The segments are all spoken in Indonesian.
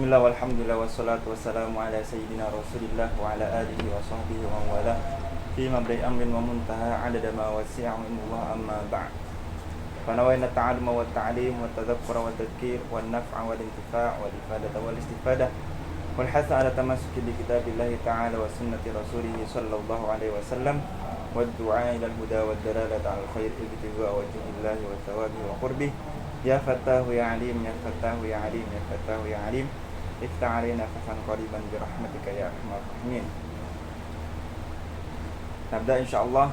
Bismillah walhamdulillah wassalatu wassalamu ala sayyidina rasulillah wa ala alihi wa sahbihi wa wala fi mabda'i amrin wa muntaha adada ma wasi'ahu ilmullah amma ba'd. Fanawayna ta'aluma wa ta'alim wa tadhakkura wa tadhkir wa naf'a wa intifa' wa ifadata wal istifadah wal hasa ala tamassuki bi kitabillahi ta'ala wa sunnati rasulih sallallahu alaihi wasallam wa du'a ila al-huda wa dalalata al khair ibtigha wa wajhillahi wa thawabihi wa qurbih. Ya Fattahu ya Alim, ya Fattahu ya Alim, ya Fattahu ya Alim, iftah alaina fathan qariban bi rahmatika ya arhamar rahimin. Nabda insyaallah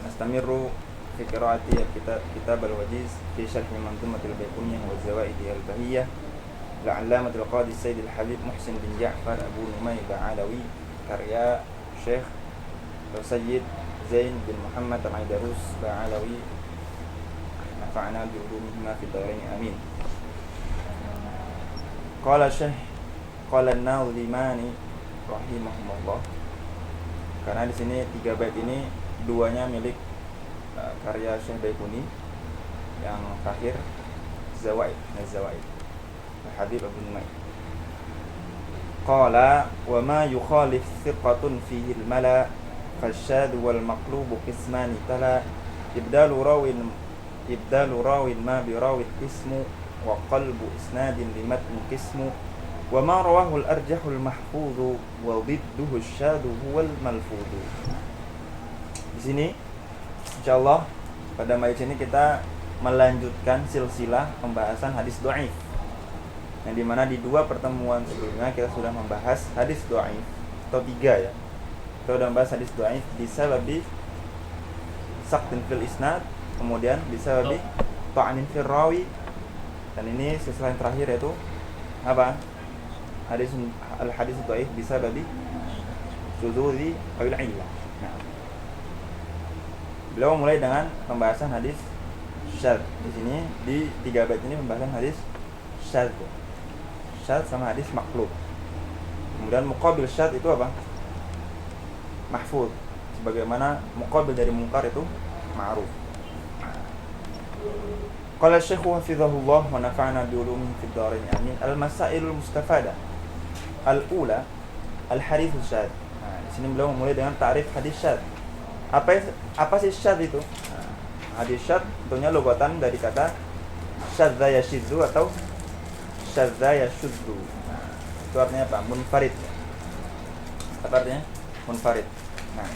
nastamirru fi qiraati kitab al-wajiz fi syarh manzumatil baiquniyah wa zawaid al-bahiyyah la'allamatul qadi Sayyid al-Habib Muhsin bin Ja'far Abu Numair Ba'alawi karya Syekh Sayyid Zain bin Muhammad al-Aidarus Ba'alawi nafa'ana bi ulumihima fid dharain amin. Qala Syekh qala an-Nazimani rahimahumullah. Karena di sini 3 bait ini duanya milik karya Syekh Baikuni, yang terakhir Zawaid Habib Abu Numair. Qala wa ma yukhalif thiqatun fihi al-mala fashad wal maqlub qismani tala ibdalu rawin ma bi rawin ismu wa qalbu isnadin limatn qismu wa ma rawahu al-arjahul mahfudhu wa dhidduhu asyadu huwal malfudhu. Di sini insyaallah pada majlis ini kita melanjutkan silsilah pembahasan hadis dhaif, yang dimana di 2 pertemuan sebelumnya kita sudah membahas hadis dhaif, atau 3 ya. Kita sudah membahas hadis dhaif bisa babi saqtin fil isnad, kemudian bisa babi ta'anin fil rawi, dan ini silsilah yang terakhir yaitu apa? Hadis dhaif bisa babi syudzudzi awil illah. Nah, beliau mulai dengan pembahasan hadis syadz. Di sini di 3 bait ini pembahasan hadis syadz sama hadis maqlub. Kemudian muqabil syadz itu apa? Mahfuz. Sebagaimana muqabil dari munkar itu ma'ruf. Qala Syekh hafizahullah wa nafa'ana bi ulumihi fid dharain amin. Al-masailul mustafadah. Al-ula al-hadits syadz. Nah, di sini beliau memulai dengan ta'rif hadis syadz. Apa sih syadz itu? Hadis syadz tentunya lugatan dari kata syadza yashidzu atau syadza yashuddu. Nah, itu artinya apa? Munfarid. Apa artinya? Munfarid. Nah,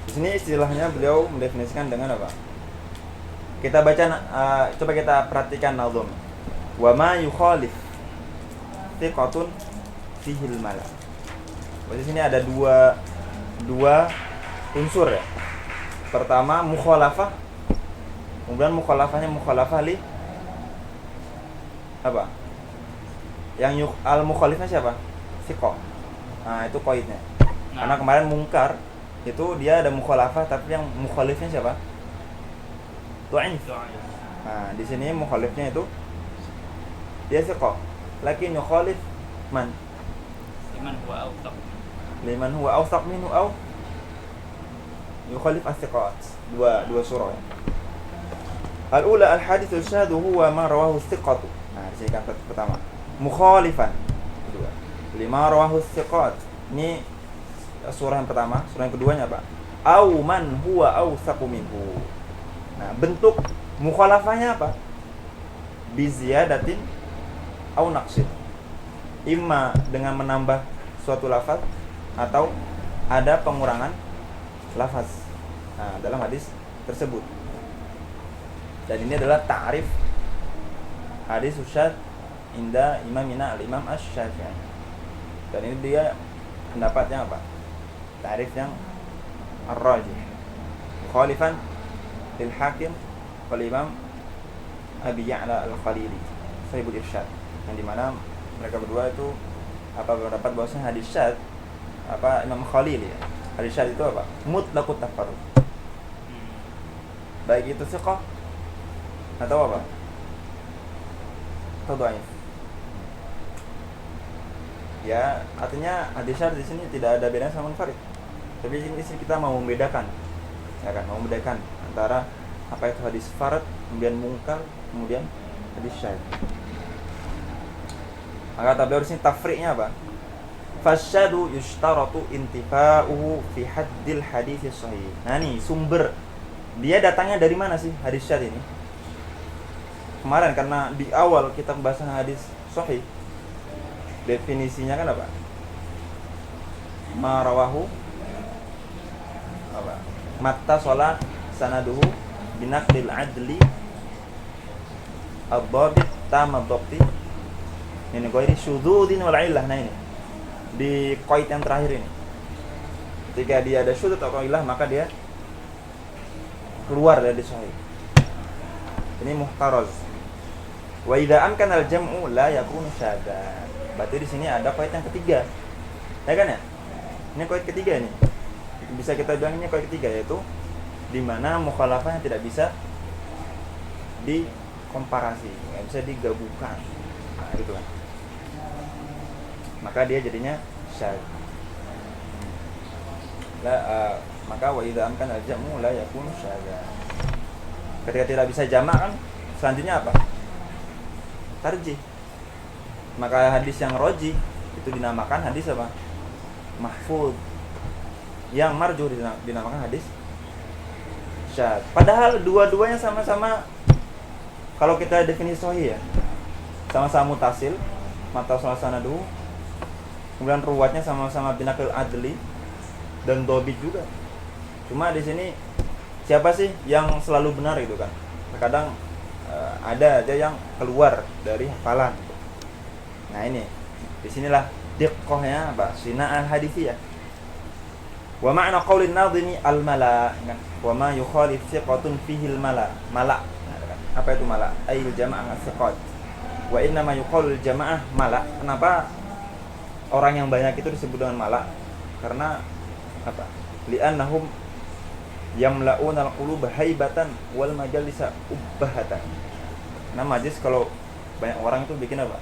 di sini istilahnya beliau mendefinisikan dengan apa? Kita baca, coba kita perhatikan nazam. Wa ma yukhalif thiqatun fihil mala. Di sini ada dua unsur ya. Pertama mukhalafah, kemudian mukhalafahnya mukhalafah li apa? Yang al-mukhalifnya siapa? Thiqah. Nah, itu qaidnya. Karena kemarin mungkar itu dia ada mukhalafah, tapi yang mukhalifnya siapa? Dhaif. Nah, di sini mukhalifnya itu dia thiqah. Lakin yukhalif man? Liman huwa awthaq minhu aw yukhalif as-thiqat. Dua surah. Al-ula al-hadits al-syadz huwa ma rawahu as-thiqat. Nah, di sini kan pertama. Mukhalifan. Kedua. Lima rawahu as-thiqat. Ini surah yang pertama. Surah yang keduanya apa? Au man huwa awthaq minhu. Nah, bentuk mukhalafahnya apa? Bi ziyadatin au naqsin. Imma dengan menambah suatu lafaz atau ada pengurangan lafaz. Nah, dalam hadis tersebut. Dan ini adalah ta'rif hadis syadz inda imamina al-imam asy-Syafi'i. Dan ini dia pendapatnya apa? Ta'rif yang ar-rajih. Mukhalifan lil Hakim wal Imam Abi Ya'la al-Khalili Sahibul Irsyad, yang dimana mereka berdua itu berpendapat bahwasanya hadis syadz Imam Khalili ya. Hadis syadz itu apa? Mutlaqut tafarrud. Baik itu thiqah atau apa? Atau dhaif. Ya, artinya hadis syadz di sini tidak ada bedanya sama munfarid. Tapi di sini kita mau membedakan. Ya kan, mau membedakan antara apa itu hadis farad, kemudian mungkar, kemudian hadis syadz. Maka kata beliau di sini tafriqnya apa? Fasyadu yushtaratu intifa'uhu fi haddil hadits sahih. Nah nih sumber dia datangnya dari mana sih hadis syad ini? Kemarin karena di awal kita membahas hadis sahih, definisinya kan apa? Ma rawahu apa? Matta sholat sanaduhu binaqdil adli ad-dhabit tamad dhabti ini qairi syudzudin wal illah. Nah ini di qaid yang terakhir ini, ketika dia ada syudzud atau illah maka dia keluar dari sahih. Ini muhtaraz. Wa idza amkana al-jam'u la yakunu syadzan. Berarti di sini ada qaid yang ketiga. Ya kan ya? Ini qaid ketiga ini. Bisa kita bilang ini qaid ketiga, yaitu di mana mukhalafahnya tidak bisa dikomparasi, nggak bisa digabungkan. Nah, gitu kan. Maka dia jadinya syadz. Maka wa idza amkana al-jam'u la yakunu syadzan. Ketika tidak bisa jamak kan selanjutnya apa? Tarjih. Maka hadis yang roji itu dinamakan hadis apa? Mahfuz. Yang marjuh dinamakan hadis syadz. Padahal dua-duanya sama-sama, kalau kita definisi sahih ya, sama-sama mutasil, mata sanadu, kemudian ruwatnya sama-sama binaqil adli dan dobit juga. Cuma di sini siapa sih yang selalu benar itu kan? Terkadang ada aja yang keluar dari hafalan. Nah ini, disinilah diqqahnya apa? Sina'al hadithiyah. Wa ma'na qaulin nadhimi al-mala, wa ma yukhalif thiqatun fihi al-mala. Mala. Apa itu mala? Ayil jama'ah as-thiqat. Wa inna ma yuqalul jama'ah mala. Kenapa orang yang banyak itu disebut dengan mala? Karena apa? Li'annahum yamla'una al-quluba haibatan wal majalisa ubbahatan. Nah, majlis kalau banyak orang itu bikin apa?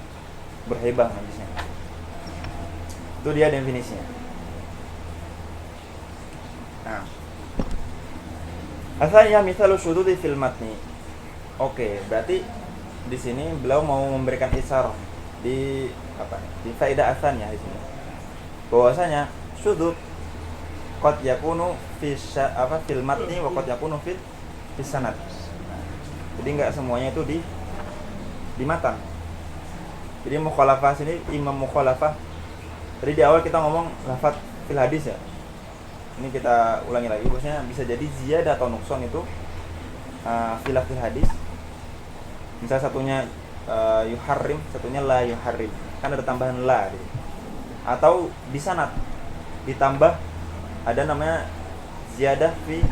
Berhaibah majlisnya. Itu dia definisinya. Nah, asalnya misalnya syududi fil matni. Oke, berarti di sini beliau mau memberikan isyarah di apa? Di faedah asalnya di sini. Bahwasanya syudud qad yakunu fi fil matni wa qad yakunu fil sanad. Jadi enggak semuanya itu di matan. Jadi mukhalafah sini imam mukhalafah. Tadi di awal kita ngomong lafaz fil hadis ya. Ini kita ulangi lagi, bahwasanya bisa jadi ziyadah atau nuqsan itu fil hadis. Misal satunya yuharrim, satunya la yuharrim. Kan ada tambahan la gitu. Atau di sanad ditambah ada namanya ziyadah fi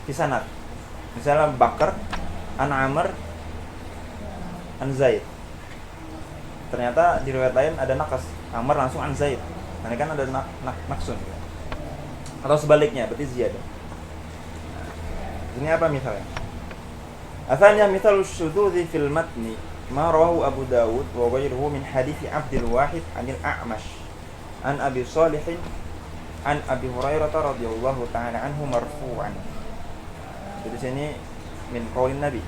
sanad. Misalnya Bakar an Amr an Zaid. Ternyata di riwayat lain ada naqas, Amr langsung an Zaid. Nah, ini kan ada naqsun gitu. Atau sebaliknya, berarti ziyadah. Nah, ini apa misalnya? Asalnya misal syudzudzi fil matni ma rawahu Abu Dawud wa ghairuhu min hadits Abdul Wahid 'anil A'mash an Abi Shalih an Abi Hurairah radhiyallahu ta'ala anhu marfu'an. Jadi sini min qaulin Nabi,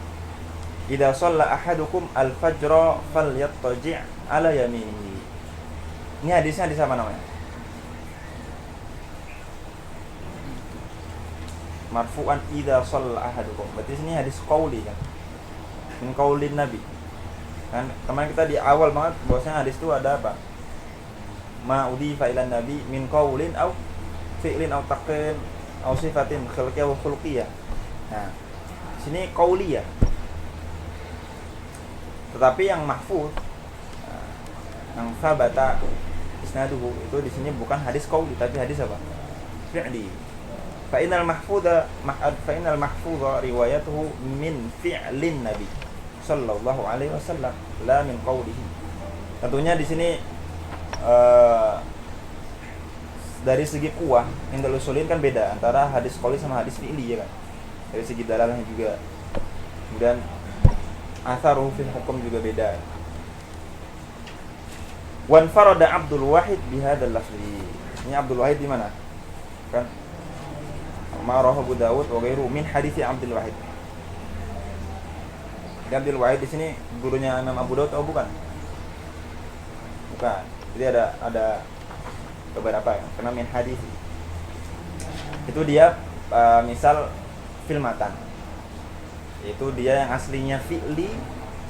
"Idza shalla ahadukum al-fajra falyattaji' ala yaminihi." Ini hadisnya hadis apa namanya? Marfu'an idza shalla ahadukum. Berarti sini hadis qauli kan. Min qaulin Nabi. Kan kemarin kita di awal banget bahwasanya hadis itu ada apa? Ma udhifa ila nabi min qaulin aw fi'lin aw taqin aw sifatin khalqiyah wa khuluqiyah. Nah, sini qauliyah. Tetapi yang mahfuz yang sabata isnaduhu itu di sini bukan hadis qauli tapi hadis apa? Fi'li. Fa innal mahfudha riwayatuhu min fi'lin nabi sallallahu alaihi wasallam la min qaulihi. Tentunya di sini dari segi kuah indal usulin kan beda antara hadis qauli sama hadis fi'li ya kan. Dari segi dalalahnya juga. Kemudian atharuhu fil hukum juga beda. Wan farada Abdul Wahid bihadzal lafzi. Ini Abdul Wahid di mana? Kan ma rawahu Abu Dawud wa ghairuhu min hadits Abdul Wahid. Abdul Wahid di sini gurunya Imam Abu Dawud atau bukan? Bukan. Jadi ada beberapa ya. Karena min hadis itu dia misal filmatan. Itu dia yang aslinya fi'li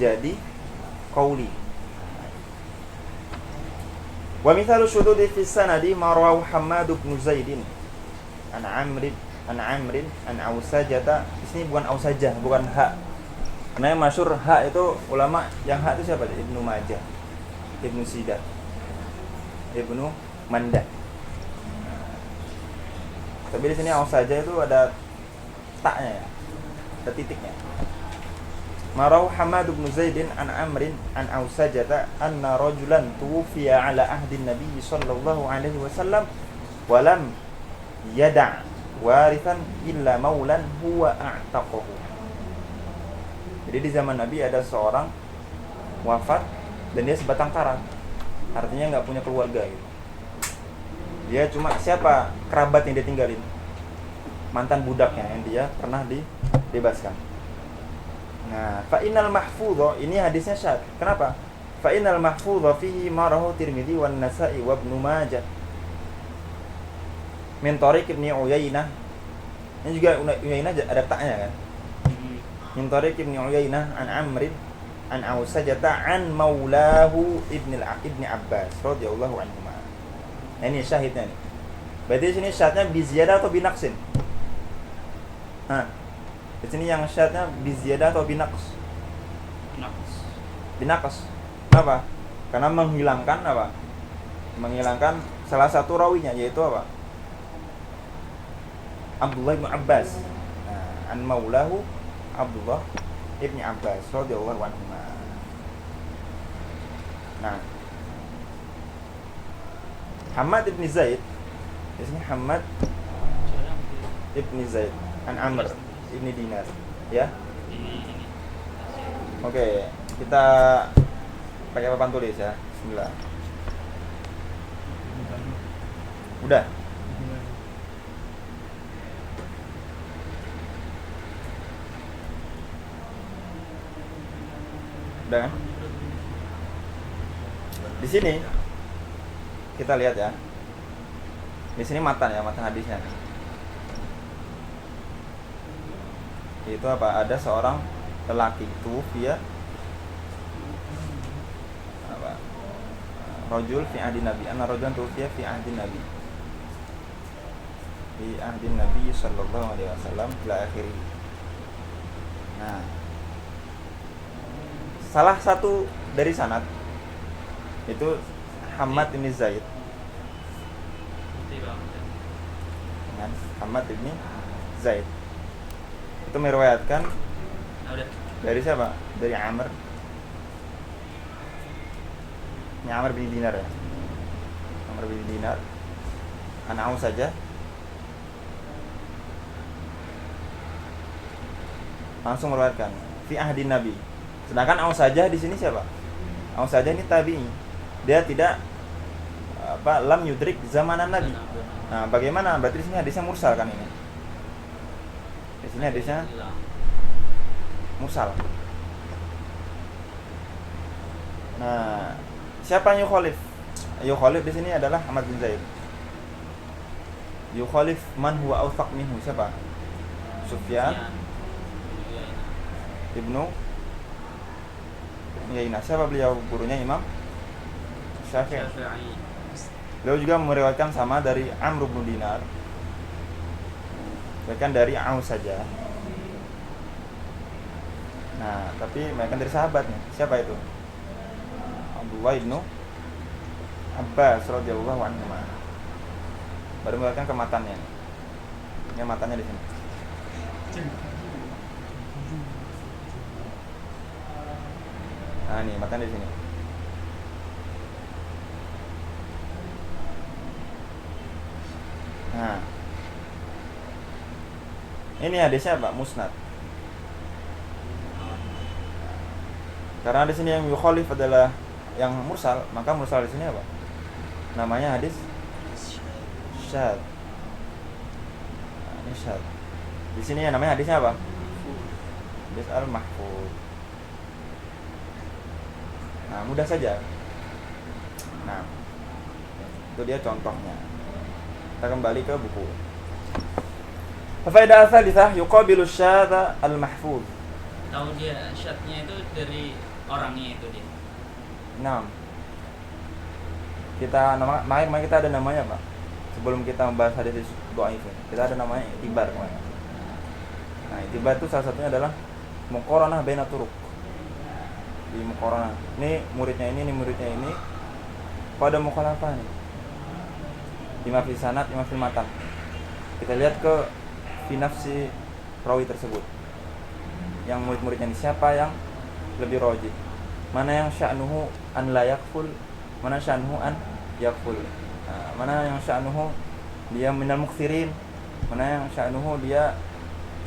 jadi qauli. Wa mithalu syududi fi sanadi ma rawahu Hammad bin Zaidin an Amrin an Ausajata. Di sini bukan Ausajah, bukan ha. Karena yang masyhur ha itu ulama yang ha itu siapa? Ibnu Majah, Ibnu Sidah, Ibnu Mandah. Tapi di sini Ausajah itu ada taknya ya. Ada titiknya. Marau Hammad bin Zaidin an Amrin an Ausajata anna rajulan tuwfiya ala ahdi Nabi sallallahu alaihi wasallam wa lam yada' warithan illa maulan huwa a'taqahu. Jadi di zaman Nabi ada seorang wafat dan dia sebatang kara. Artinya enggak punya keluarga gitu. Dia cuma siapa kerabat yang dia tinggalin? Mantan budaknya yang dia pernah dibebaskan. Nah, fa innal mahfudha, ini hadisnya syad. Kenapa? Fa innal mahfudha fihi ma rawahu Tirmidzi wan Nasa'i wa Ibnu Majah. Min tariq Ibnu Uyainah. Ini juga Uyainah ada taknya kan? Min tariq Ibnu Uyainah an Amr an Ausajata an maulahu Ibnu Abbas radhiyallahu anhuma. Nah, ini syahidnya nih. Berarti sini syahidnya bi ziyadah atau bi naqsin? Di sini yang syadnya biziyadah atau binaqs? Binaqs. Kenapa? Karena menghilangkan apa? Menghilangkan salah satu rawinya, yaitu apa? Abdullah bin Abbas. Nah, an maulahu Abdullah ibn Abbas radhiyallahu anhu. Nah, Hammad ibn Zaid. Di sini Hammad ibn Zaid an Amr Ibni Dinar, ya. Oke, kita pakai papan tulis ya. Bismillah. Udah. Udah kan? Di sini kita lihat ya. Di sini matan ya, matan hadisnya. Itu apa? Ada seorang lelaki tuwfiya apa? Rajul fi ahdi Nabi. Anna rajulan tuwfiya fi ahdi Nabi. Fi ahdi Nabi sallallahu alaihi wasallam ila akhirih. Nah, salah satu dari sanad itu Hammad bin Zaid. Hammad bin Zaid itu meriwayatkan dari siapa? Dari Amr. Ini Amr bin Dinar ya. Amr bin Dinar. Anau saja. Langsung meriwayatkan fi ahdi Nabi. Sedangkan Aus saja di sini siapa? Aus saja ini tabi'i. Dia tidak lam yudrik zamanan Nabi. Nah, bagaimana? Berarti di sini hadisnya mursal kan ini? Di sini hadisnya mursal. Nah, siapa yang yukhalif? Yukhalif di sini adalah Ahmad bin Zaid. Yukhalif man huwa awthaq minhu, siapa? Sufyan Ibnu Uyainah. Siapa beliau? Gurunya Imam Syafi'i. Beliau juga meriwayatkan sama dari Amr bin Dinar. Bahkan dari Aus saja. Nah, tapi mereka dari sahabatnya. Siapa itu? Abdullah ibnu Abbas radhiyallahu anhu. Baru meriwayatkan ke matanya. Ini matanya di sini. Nah, ini matanya di sini. Nah, ini hadisnya apa? Musnad. Karena di sini yang yukhalif adalah yang mursal, maka mursal di sini apa? Namanya hadis syad. Nah, ini syad. Di sini yang namanya hadisnya apa? Hadis al-mahfuz. Nah, mudah saja. Itu dia contohnya. Kita kembali ke buku. Faedah tsalitsah yuqabilu syadz al-mahfuz. Tahu dia syadnya itu dari orangnya itu dia. Nah, makanya kita ada namanya, Pak. Sebelum kita membahas hadis dhaif, kita ada namanya itibar kemarin. Nah, itibar itu salah satunya adalah muqaranah baina turuq. Di muqaranah. Ini muridnya ini muridnya ini. Pada mukhalafah nih. Imam fil sanad, imam fil matan. Kita lihat ke fi nafsi rawi tersebut. Yang murid-muridnya ini siapa yang lebih rajih? Mana yang sya'nuhu an la yakful, mana sya'nuhu an yakful. Mana yang sya'nuhu dia minal muksirin, mana yang sya'nuhu dia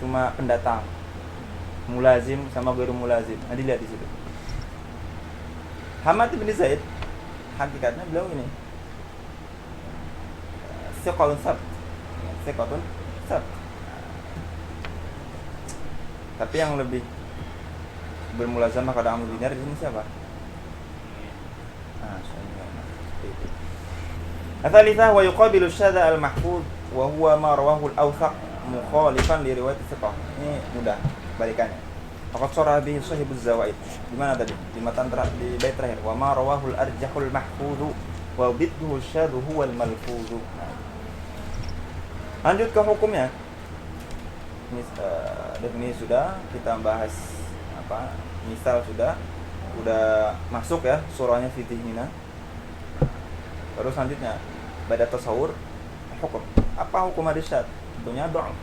cuma pendatang, mulazim sama guru mulazim. Nah, dilihat di situ. Hamad bin Zaid hakikatnya beliau ini siqatun sabt. Tapi yang lebih bermulazamah pada Amr bin Dinar di sini siapa? Atsalitsah wa yuqabilu syadz al-mahfuz wa huwa ma rawahu al-awthaq mukhalifan li riwayat thiqah. Ini mudah balikannya. Faqad sharaha bihi sahibuz zawaid. Di mana tadi? Di matan di bait terakhir. Wa ma rawahu al-arjahul mahfuz wa bidduhu syadz huwa al-malfuz. Lanjut ke hukumnya. Ini definisi sudah, kita bahas apa? Misal sudah masuk ya surahnya Fitihina. Terus selanjutnya pada tasawur hukum. Apa hukum hadis syadz? Tentunya dhaif.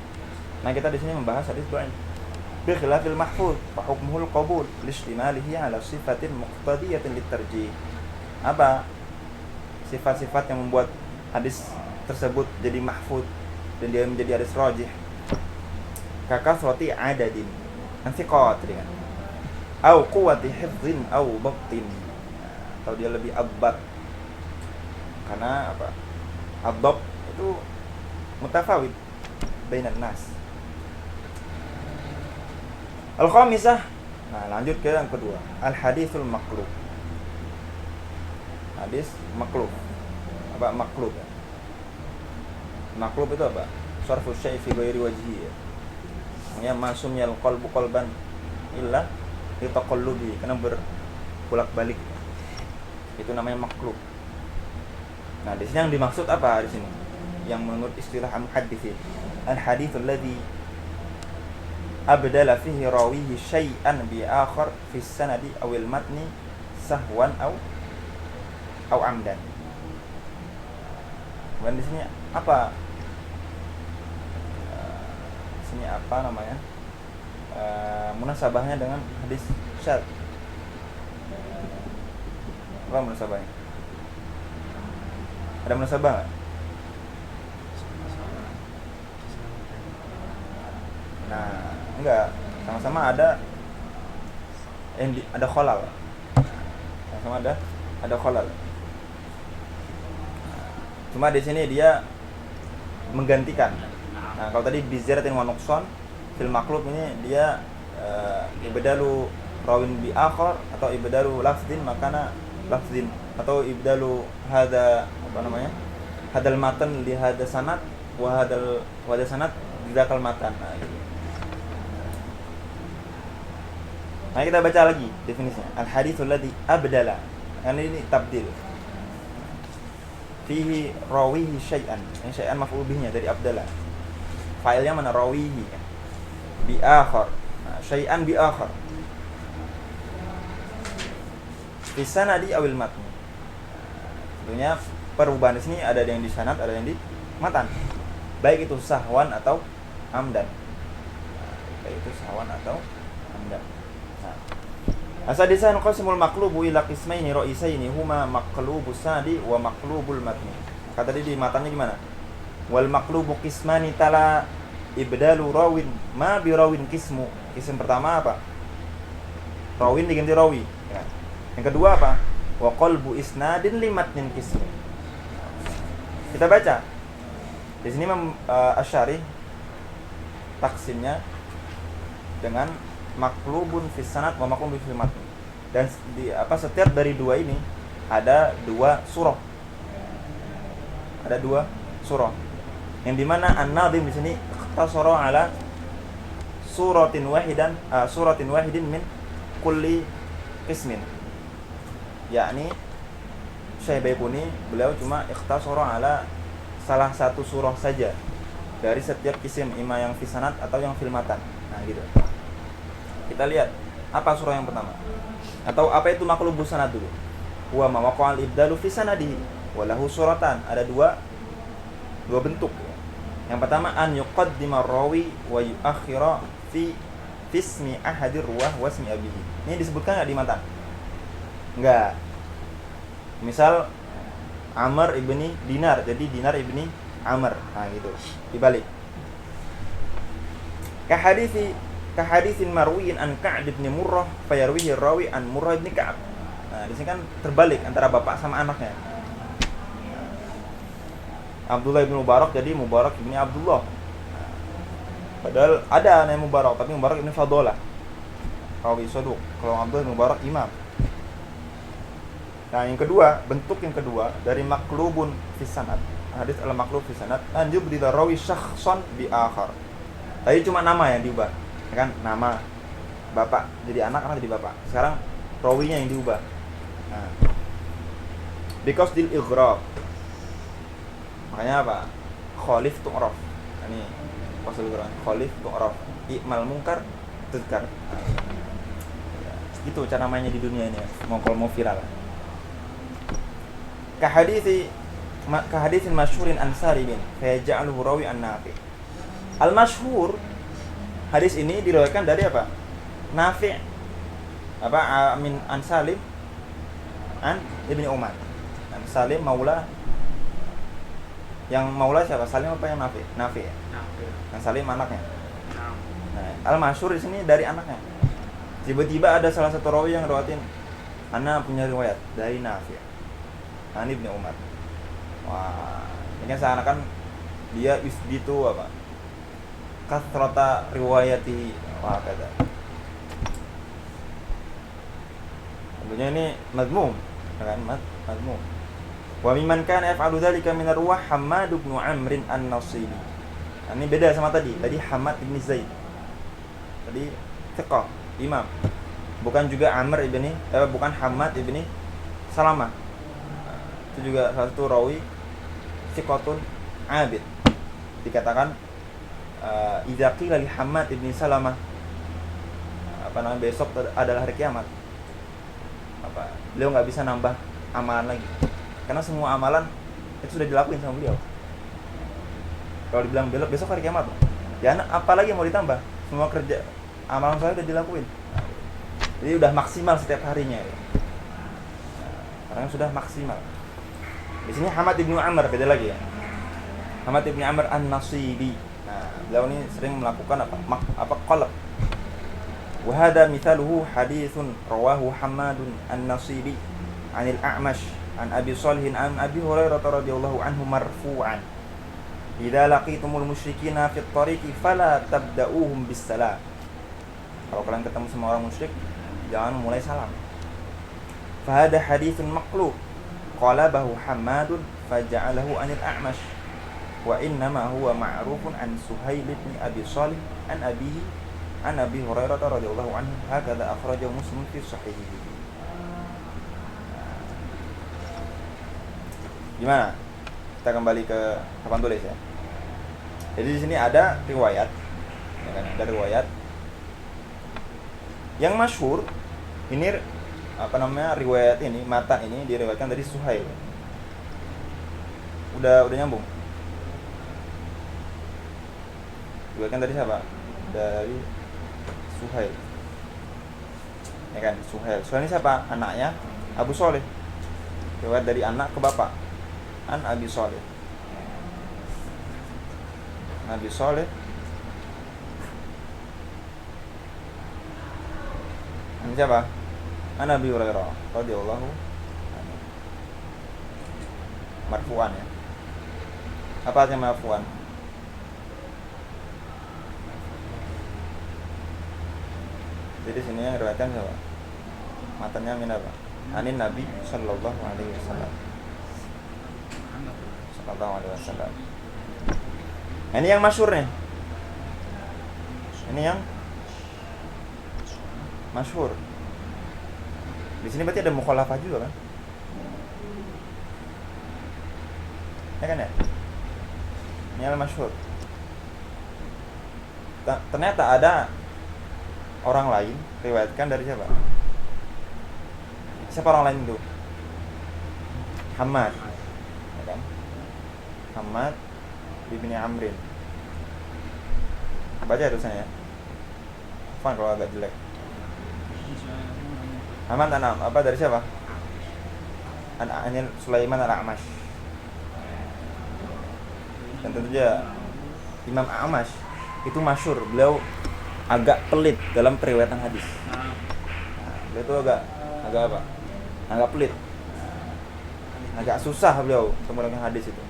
Nah, kita di sini membahas hadis dhaif. Bi khilafil mahfuz fa hukmuhul qabul listimalihi ala sifatin muqtadiyatin litarjih. Apa sifat-sifat yang membuat hadis tersebut jadi mahfuz dan dia menjadi hadis rajih? Kakasrati adadin ansiqat dengan au quwwati hifdzin au dhabtin, atau dia lebih abad karena apa? Adab itu mutafawid bainan nas. Al-khamisah. Nah, lanjut ke yang kedua, al-haditsul maqlub. Hadis maqlub. Apa maqlub? Maqlub itu apa? Sarfu syai' fi ghairi wajhi. Ya masumyal qalbu qalban illa litaqallubi, karena berbolak-balik. Itu namanya maqlub. Nah, di sini yang dimaksud apa di sini? Yang menurut istilah muhadditsin, al-haditsul ladzi abdala fihi rawihi syai'an bi akhar fi sanadi aw al-matni sahwan aw amdan. Dan di sini apa? Ini apa namanya munasabahnya dengan hadis syadz? Apa munasabahnya? Ada munasabah nggak? Nah, enggak, sama-sama ada ada kholal. Sama-sama ada kholal. Cuma di sini dia menggantikan. Nah, kalau tadi bizaratin wa nuqsan fil maqlub, ini dia ibdalu rawin bi akhar atau ibdalu lafzin makana lafzin, atau ibdalu hada apa namanya? Hadal matan li hada sanad wa hada sanad li dzakal matan. Nah, kita baca lagi definisinya. Al haditsul ladzi abdala. Ini tabdil. Fihi rawihi syai'an. Ini syai'an maf'ul bihnya dari abdala. Failnya mana? Rawihi bi akhar. Nah, syai'an bi akhar fi sanadi awil matni. Tentunya perubahan di sini ada yang di sanad, ada yang di matan. Baik itu sahwan atau amdan. Baik itu sahwan atau amdan. Nah, asadisan qasimul maqlubu ila qismaini ra'isaini huma maqlubus sanadi wa maqlubul matni. Kata tadi di matannya gimana? Wal maqlubu qismani tala ibdalu rawin ma bi rawin qismu. Qism pertama apa? Rawin diganti rawi. Ya. Yang kedua apa? Wa qalbu isnadin li matnin qismu. Kita baca. Di sini Asy-Syarih taksimnya dengan maqlubun fis sanad wa maqlubun fil matn. Dan setiap dari dua ini ada dua surah. Ada 2 surah. Yang dimana an-nadhim di sini ikhtasara ala suratin wahidin min kulli qismin. Yakni Syekh Baikuni beliau cuma ikhtasara ala salah satu surah saja dari setiap kisim, ima yang fi sanad atau yang fil matan. Nah, gitu. Kita lihat apa surah yang pertama. Atau apa itu maqlubus sanad dulu. Wa ma waqa'al ibdalu fi sanadihi wa lahu suratan. Ada dua bentuk. Yang pertama an yuqaddima rawi wa yuakhira fi ismi ahadir ruwah wa ismi abihi. Ini disebutkan enggak di matan? Enggak. Misal Amr ibni Dinar, jadi Dinar ibni Amr. Nah, gitu. Dibalik. Kahaditsin marwiyin an Ka'b bin Murrah fayarwihi rawi an Murrah bin Ka'b. Nah, di sini kan terbalik antara bapak sama anaknya. Abdullah bin Mubarak jadi Mubarak bin Abdullah. Padahal ada nama Mubarak, tapi Mubarak bin Fadalah. Rawi saduq. Kalau Abdullah bin Mubarak imam. Nah, yang kedua, bentuk yang kedua dari maqlubun fi sanad. Hadis al-maqlub fi sanad an yubdila rawi syakhsan bi akhar. Tadi cuma nama yang diubah. Ya kan? Nama bapak jadi anak jadi bapak. Sekarang rawinya yang diubah. Nah. Because dil ighrab. Makanya apa? Khalif tu'raf. Ini maksud Quran. Khalif tu'raf. I'mal munkar tuzkar. Nah. Ya, itu cara mainnya di dunia ini ya. Mau viral. Kahaditsin masyhurin an Saribin fayaj'aluhu rawi an Nafi. Al-masyhur, hadis ini diriwayatkan dari apa? Nafi' min an Salim an Ibni Umar. An Salim maula. Yang maula siapa? Salim apa yang Nafi? Nafi. Yang Salim anaknya. Nah, al-masyhur di sini dari anaknya. Tiba-tiba ada salah satu rawi yang riwayatin, ana punya riwayat dari Nafi'. An Ibni Umar. Wah, ini kan seakan-akan dia itu apa? Kathrata riwayati wa kata. Tentunya ini madmum, kan? Madmum. Wa mimman kana yaf'alu dzalika min ar-ruwah Hammad bin Amr an-Nasibi. Nah, ini beda sama tadi. Tadi Hammad bin Zaid. Tadi thiqah, imam. Bukan juga Amr ibni bukan Hammad ibni Salamah. Nah, itu juga salah satu rawi thiqatun abid. Dikatakan idza qila li Hammad ibni Salamah besok adalah hari kiamat. Beliau enggak bisa nambah amalan lagi. Karena semua amalan itu sudah dilakuin sama beliau. Kalau dibilang besok hari kiamat, ya apalagi yang mau ditambah? Semua kerja amalan saya sudah dilakuin. Jadi udah maksimal setiap harinya. Karena sudah maksimal. Di sini Hammad bin Amr beda lagi ya. Hammad bin Amr an-Nasibi. Nah, beliau ini sering melakukan qalb. Wa hadha mithaluhu haditsun rawahu Hammadun an-Nasibi 'anil A'mash an Abi Shalih an Abi Hurairah radhiyallahu anhu marfu'an. Idza laqitumul musyrikina fit tariqi fala tabda'uhum bis salam. Kalau kalian ketemu sama orang musyrik, jangan mulai salam. Fa hadha haditsun maqlub. Qalabahu Hammadun faja'alahu 'anil A'mash. Wa innama huwa ma'rufun an Suhail bin Abi Shalih an abihi an Abi Hurairah radhiyallahu anhu. Hakadha akhrajahu Muslim fi sahihihi. Gimana? Kita kembali ke papan tulis ya. Jadi di sini ada riwayat, ya kan? Ada riwayat yang masyhur. Ini riwayat ini, matan ini diriwayatkan dari Suhail. Udah nyambung. Diriwayatkan dari siapa? Dari Suhail. Ya kan, Suhail. Suhail ini siapa? Anaknya Abu Shalih. Riwayat dari anak ke bapak. An Abi Shalih. Abi Shalih. Ini siapa? An Abi Hurairah radhiyallahu anhu. Marfu'an ya. Apa artinya marfu'an? Jadi sini yang riwayatkan siapa? Matanya min apa? Anin Nabi sallallahu alaihi wasallam. sallallahu alaihi wasallam. Ini yang masyhur nih. Ini yang masyhur. Di sini berarti ada mukhalafah juga kan? Ya kan ya? Ini yang masyhur. Ternyata ada orang lain riwayatkan dari siapa? Siapa orang lain itu? Hammad, ya kan? Hammad bin Amrin. Baca tulisannya ya. Fine kalau agak jelek. Hammad apa dari siapa? Anil Sulaiman al-A'mash. Dan tentu saja Imam A'mash itu masyhur, beliau agak pelit dalam periwayatan hadis. Nah, beliau itu agak apa? Agak pelit. Agak susah beliau menggunakan hadis itu.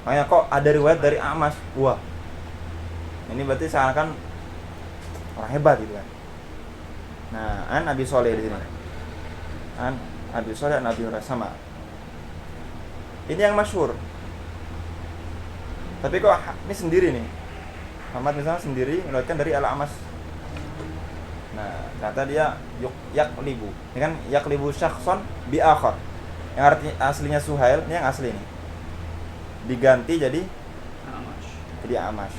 Makanya kok ada riwayat dari A'mash, wah. Ini berarti seakan orang hebat gitu kan. Nah, an Abi Shalih di sini. An Abi Shalih an Abi Hurairah sama. Ini yang masyhur. Tapi kok ini sendiri nih. Muhammad misalnya sendiri meriwayatkan dari Al-A'mash. Nah, ternyata dia yaklibu. Ini kan yaklibu syakhsan bi akhar. Yang artinya aslinya Suhail, ini yang asli nih. Diganti jadi A'mash.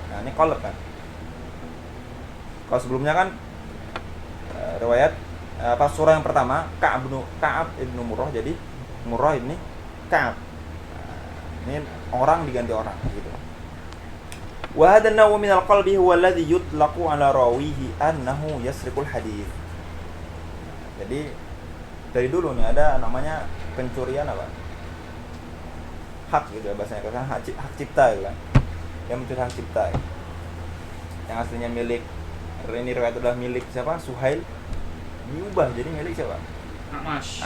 Nah, ini qalb kan. Kalau sebelumnya kan riwayat surah yang pertama Ka'ab ibnu Murrah jadi Murrah ini Ka'ab. Nah, ini orang diganti orang gitu. Wa hadha an-naw' min al-qalbi huwa alladhi yutlaqu 'ala rawihi annahu yasriqul hadits. Jadi dari dulu nih ada namanya pencurian apa? Hak gitu ya bahasanya kan hak cipta gitu kan. Yang mencuri hak cipta. Yang aslinya milik ini riwayat udah milik siapa? Suhail. Diubah jadi milik siapa? A'mash.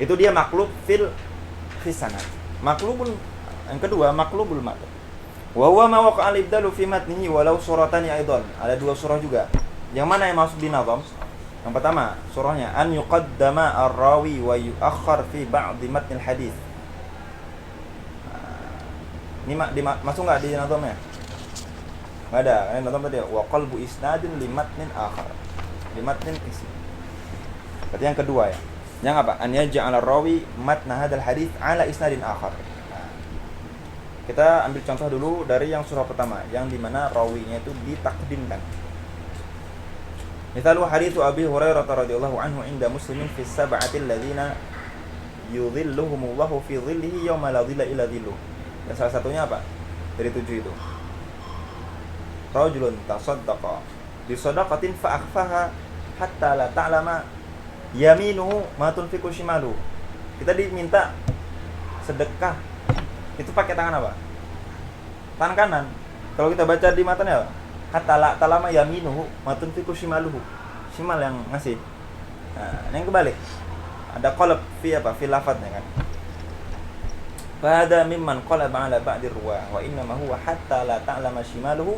Itu dia maklub fil sanad. Maklubul yang kedua maklubul matn. Wa huwa ma waqa'a al-ibdalu fi matnihi walau suratani aidan. Ada dua surah juga. Yang mana yang masuk di nazam? Yang pertama, surahnya an yuqaddama ar-rawi wa yu'akhkhar fi ba'd matn al-hadits. Ini masuk enggak di nazamnya? Enggak ada. Karena nazam tadi wa qalbu isnadin li matnin akhar. Li matnin ism. Berarti yang kedua ya. Yang apa? An yaj'al ar-rawi matna hadzal hadits ala isnadin akhar. Kita ambil contoh dulu dari yang surah pertama, yang dimana rawinya itu ditakdimkan. Misalnya hadits Abi Hurairah radhiyallahu anhu inda Muslimin fi sab'ati alladziina yudhilluhumullahu fi dhillihi yauma la dhilla illa dhilluh. Dan salah satunya apa? Dari 7 itu. Rajulun tasaddaqa bi shadaqatin fa akhfaha hatta la ta'lama yaminuhu ma tunfiqu shimaluhu. Kita diminta sedekah itu pakai tangan apa? Tangan kanan. Kalau kita baca di matanya hatta la ta'lama yaminuhu ma tunfiqu shimaluhu. Shimal yang ngasih. Nah, yang kebalik. Ada qalb fi apa? Fi lafadznya kan. Fahada mimman qalaba ala ba'di ruwah wa inna ma huwa hatta la ta'lama shimaluhu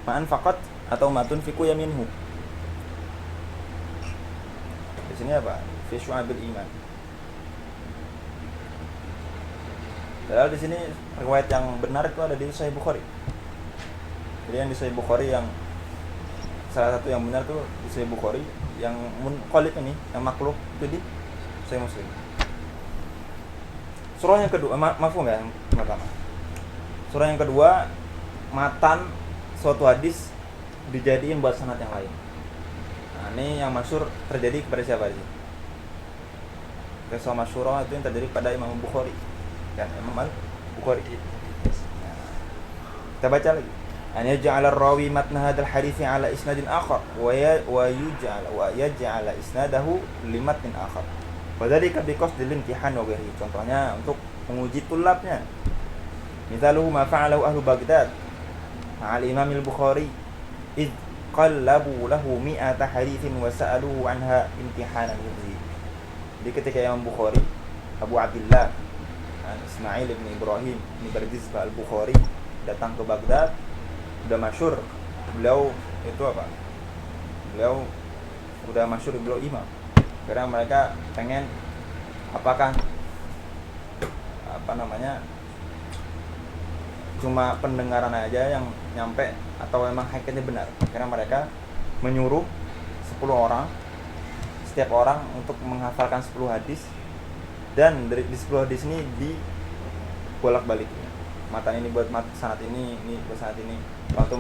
ma anfaqat atau ma tunfiqu yaminuhu. Di sini apa? Fi syu'abil iman. Padahal di sini riwayat yang benar itu ada di Sahih Bukhari. Jadi yang di Sahih Bukhari yang salah satu yang benar tuh di Sahih Bukhari, yang munqalib ini, yang makhluk itu di Sahih Muslim. Surah yang kedua, mafhum enggak yang pertama? Surah yang kedua, matan suatu hadis dijadiin buat sanad yang lain. Nah, ini yang masyhur terjadi kepada siapa sih? Kisah masyhurah itu yang terjadi pada Imam Bukhari. Kan Imam Al-Bukhari. Nah, kita baca lagi. An yaj'ala ar-rawi matna hadzal hadits 'ala isnadin akhar wa yaj'ala isnadahu li matnin akhar. Wadzalika biqasdil imtihan wa ghairihi. Contohnya untuk menguji tulabnya. Mithaluhu ma fa'alahu ahlu Baghdad ma'al Imam Al-Bukhari id qallabu lahu mi'ata haditsin wa sa'aluhu anha imtihanan hifzi. Jadi ketika Imam Bukhari, Abu Abdullah Ismail bin Ibrahim bin Bardizbah Al-Bukhari datang ke Baghdad, udah masyhur beliau itu apa? Beliau udah masyhur beliau imam. Karena mereka pengen apakah cuma pendengaran aja yang nyampe atau memang hakikatnya benar. Karena mereka menyuruh 10 orang, setiap orang untuk menghafalkan 10 hadis, dan dari di 10 hadis ini dibolak-balik. Matan ini buat sanad ini buat sanad ini. Waktu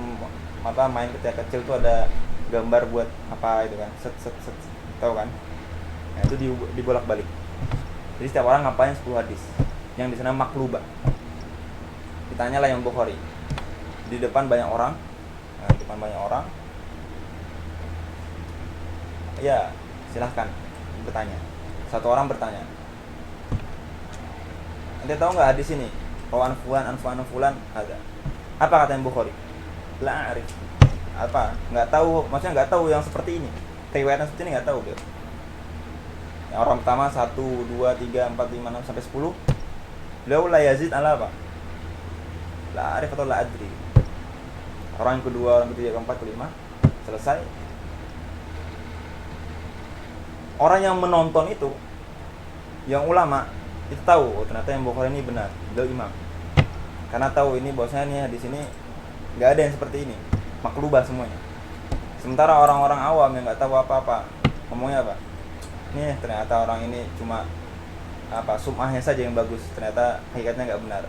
mata main ketika kecil tuh ada gambar buat apa itu kan, set tahu kan? Nah, itu dibolak-balik. Jadi setiap orang ngapalin 10 hadis yang di sana maklubah. Ditanyalah Imam Bukhari. Di depan banyak orang. Ya, silahkan bertanya. Satu orang bertanya. Anda tahu enggak hadis ini? Rawan fulan ada. Apa kata Imam Bukhari? La arif. Apa? Enggak tahu, maksudnya enggak tahu yang seperti ini. Riwayatnya seperti ini enggak tahu dia. Yang orang pertama 1 2 3 4 5 6 sampai 10. Beliau la yazid ala apa? La arif atau la adri. Orang yang kedua, orang ketiga, keempat, kelima selesai. Orang yang menonton itu, yang ulama itu tahu, oh, ternyata yang Bukhari ini benar, beliau imam. Karena tahu ini bahwasanya nih di sini nggak ada yang seperti ini, maklubah semuanya. Sementara orang-orang awam yang nggak tahu apa-apa, ngomongnya apa? Nih ternyata orang ini cuma apa sumahnya saja yang bagus, ternyata hakikatnya nggak benar.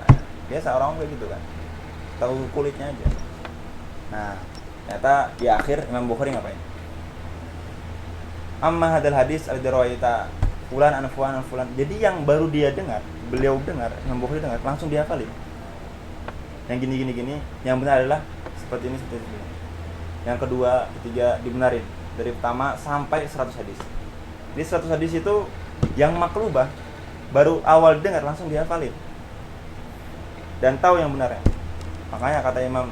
Biasa orang kayak gitu kan, tahu kulitnya aja. Nah, ternyata di akhir Imam Bukhari ngapain? Amma hadal hadis al-dirawaita fulan an fulan. Jadi yang baru dia dengar, beliau dengar, Imam Bukhari dengar, langsung dihafalin. Yang gini, yang benar adalah seperti ini. Yang kedua, ketiga dibenarin dari pertama sampai 100 hadis. Jadi 100 hadis itu yang maklubah baru awal dengar langsung dihafalin. Dan tahu yang benarnya. Makanya kata Imam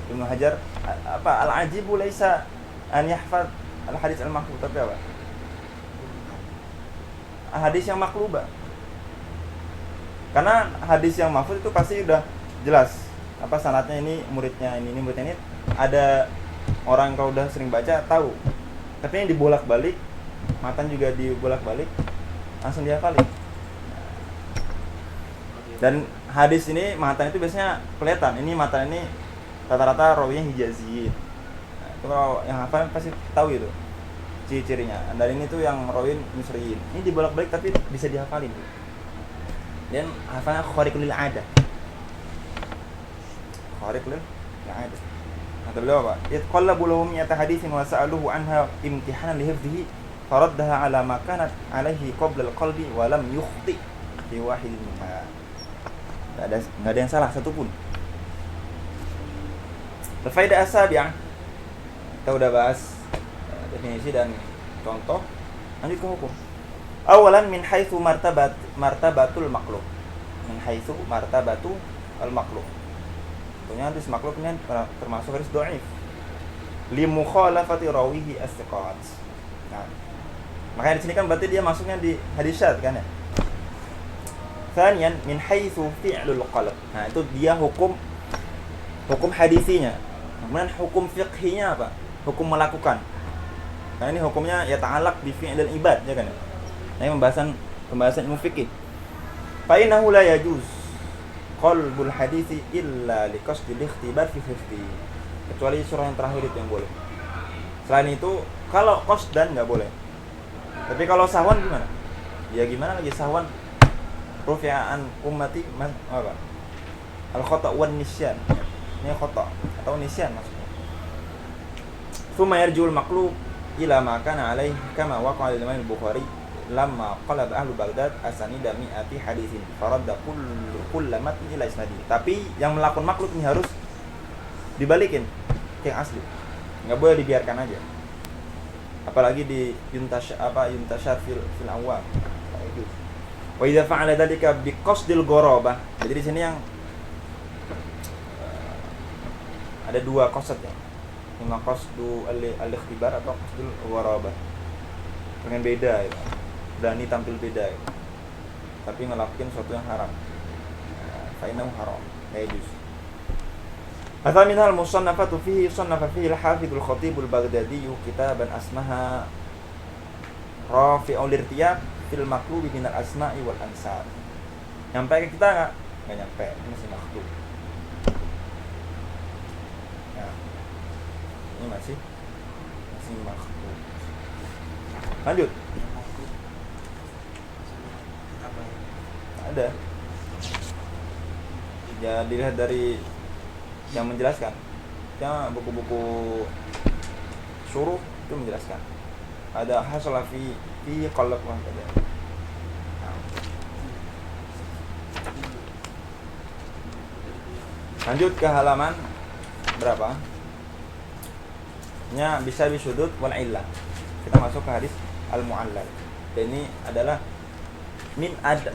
Ibnu Hajar, apa al-ajibu laisa an yahfaz al-hadis al-maklub, tapi apa? Hadis yang maklubah. Karena hadis yang mahfuz itu pasti udah jelas apa sanadnya, ini muridnya ini muridnya ini, ada orang kalau udah sering baca tahu. Tapi yang dibolak-balik, matan juga dibolak-balik, langsung dihafalin. Dan hadis ini matan itu biasanya kelihatan, ini matan ini rata-rata rawinya hijaziyin. Nah, itu kalau yang hafal pasti tahu itu ciri-cirinya. Dan ini tuh yang rawin misriyin. Ini dibolak-balik tapi bisa dihafalin. Dan hafalnya khariq lil 'adah. Khariq lil 'adah. Kata beliau apa? Yatqallabu lahum mi'ata haditsin wa sa'aluhu anha imtihanan li hifdhihi faraddaha 'ala ma kanat 'alaihi qabla al-qalbi wa lam yukhti fi wahidin minha. Enggak ada yang salah satupun. Al-faidah as-sabi'ah. Kita udah bahas definisi dan contoh. Lanjut ke hukum. Awalan min haitsu martabatul maqlub. Min haitsu martabatul al-maqlub. Tentunya hadis maqlub ini termasuk hadis dhaif. Li mukhalafati rawihi as-thiqat. Nah, makanya di sini kan berarti dia masuknya di hadis syadz kan ya. Tsaniyan min haitsu fi'lul qalb. Nah, itu dia hukum hadisinya. Kemudian hukum fiqhinya apa? Hukum melakukan. Karena ini hukumnya ya ta'alaq bi fi'lil ibad ya kan. Ini pembahasan ilmu fikih. Fa innahu la yajuz qalbul hadisi illa li qasdil ikhtibar fi hifdhi. Kecuali surah yang terakhir itu yang boleh. Selain itu kalau qasdan enggak boleh. Tapi kalau sahwan gimana? Ya gimana lagi sahwan? Rufi'an ummati apa? Al-khata' wan nisyan. Ini khata' atau nisyan maksudnya. Tsumma yarji'ul maqlub ila ma kana alaihi kama waqa'a al-Imam al-Bukhari lamma qalab ahlu Baghdad asanida mi'ati hadisin faradda kullu matn ila isnadi. Tapi yang melakukan maklub ini harus dibalikin ke yang asli. Enggak boleh dibiarkan aja. Apalagi di yuntashar fil awwal. Wa idza fa'ala dzalika bi qasdil gharabah. Jadi di sini yang ada dua qasad ya. Ima qasdu al-ikhtibar atau qasdul gharabah. Pengen beda ya. Berani tampil beda ya. Tapi ngelakuin sesuatu yang haram. Fa innahu haram. La yajuz. Hadza minal musannafatu fihi sannafa fihi al-Hafidz al-Khatib al-Baghdadi kitaban asmaha Rafi'ul Irtiyab fil maqlubi minal asma'i wal ansab. Nyampe ke kita nggak nyampe, ini masih makhluk. Ya, ini masih makhluk. Lanjut. Ada. Ya dilihat dari yang menjelaskan. Ya buku-buku syuruh itu menjelaskan. Ada hasala fi qalb wa kada. Lanjut ke halaman berapa? Nya bisa bisudud wal illah. Kita masuk ke hadis al-mu'allal. Dan ini adalah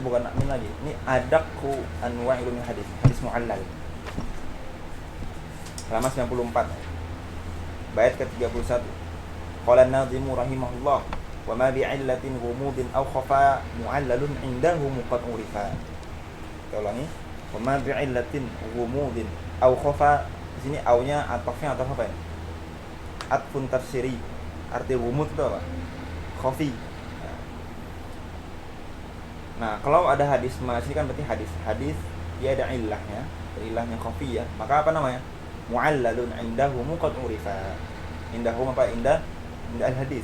bukan min lagi. Ini adaqu anwa'il min hadis mu'allal. Halaman 94. Bait ke-31. Qala an-nadhimu rahimahullah wa ma bi'illatin ghumudin aw khafa mu'allalun 'indahu qad urifa. Kita ulangi. Wa ma bi'illatin ghumudin aw khafa. Di sini aunya atafnya ataf apa ya? Atfun tafsiri. Arti ghumud itu apa? Khafi. Nah, kalau ada hadis masih kan berarti hadis dia ada illahnya, illahnya khafiyah. Maka apa namanya? Mu'allalun 'indahu qad urifa. Indahu apa? Indah al-hadis.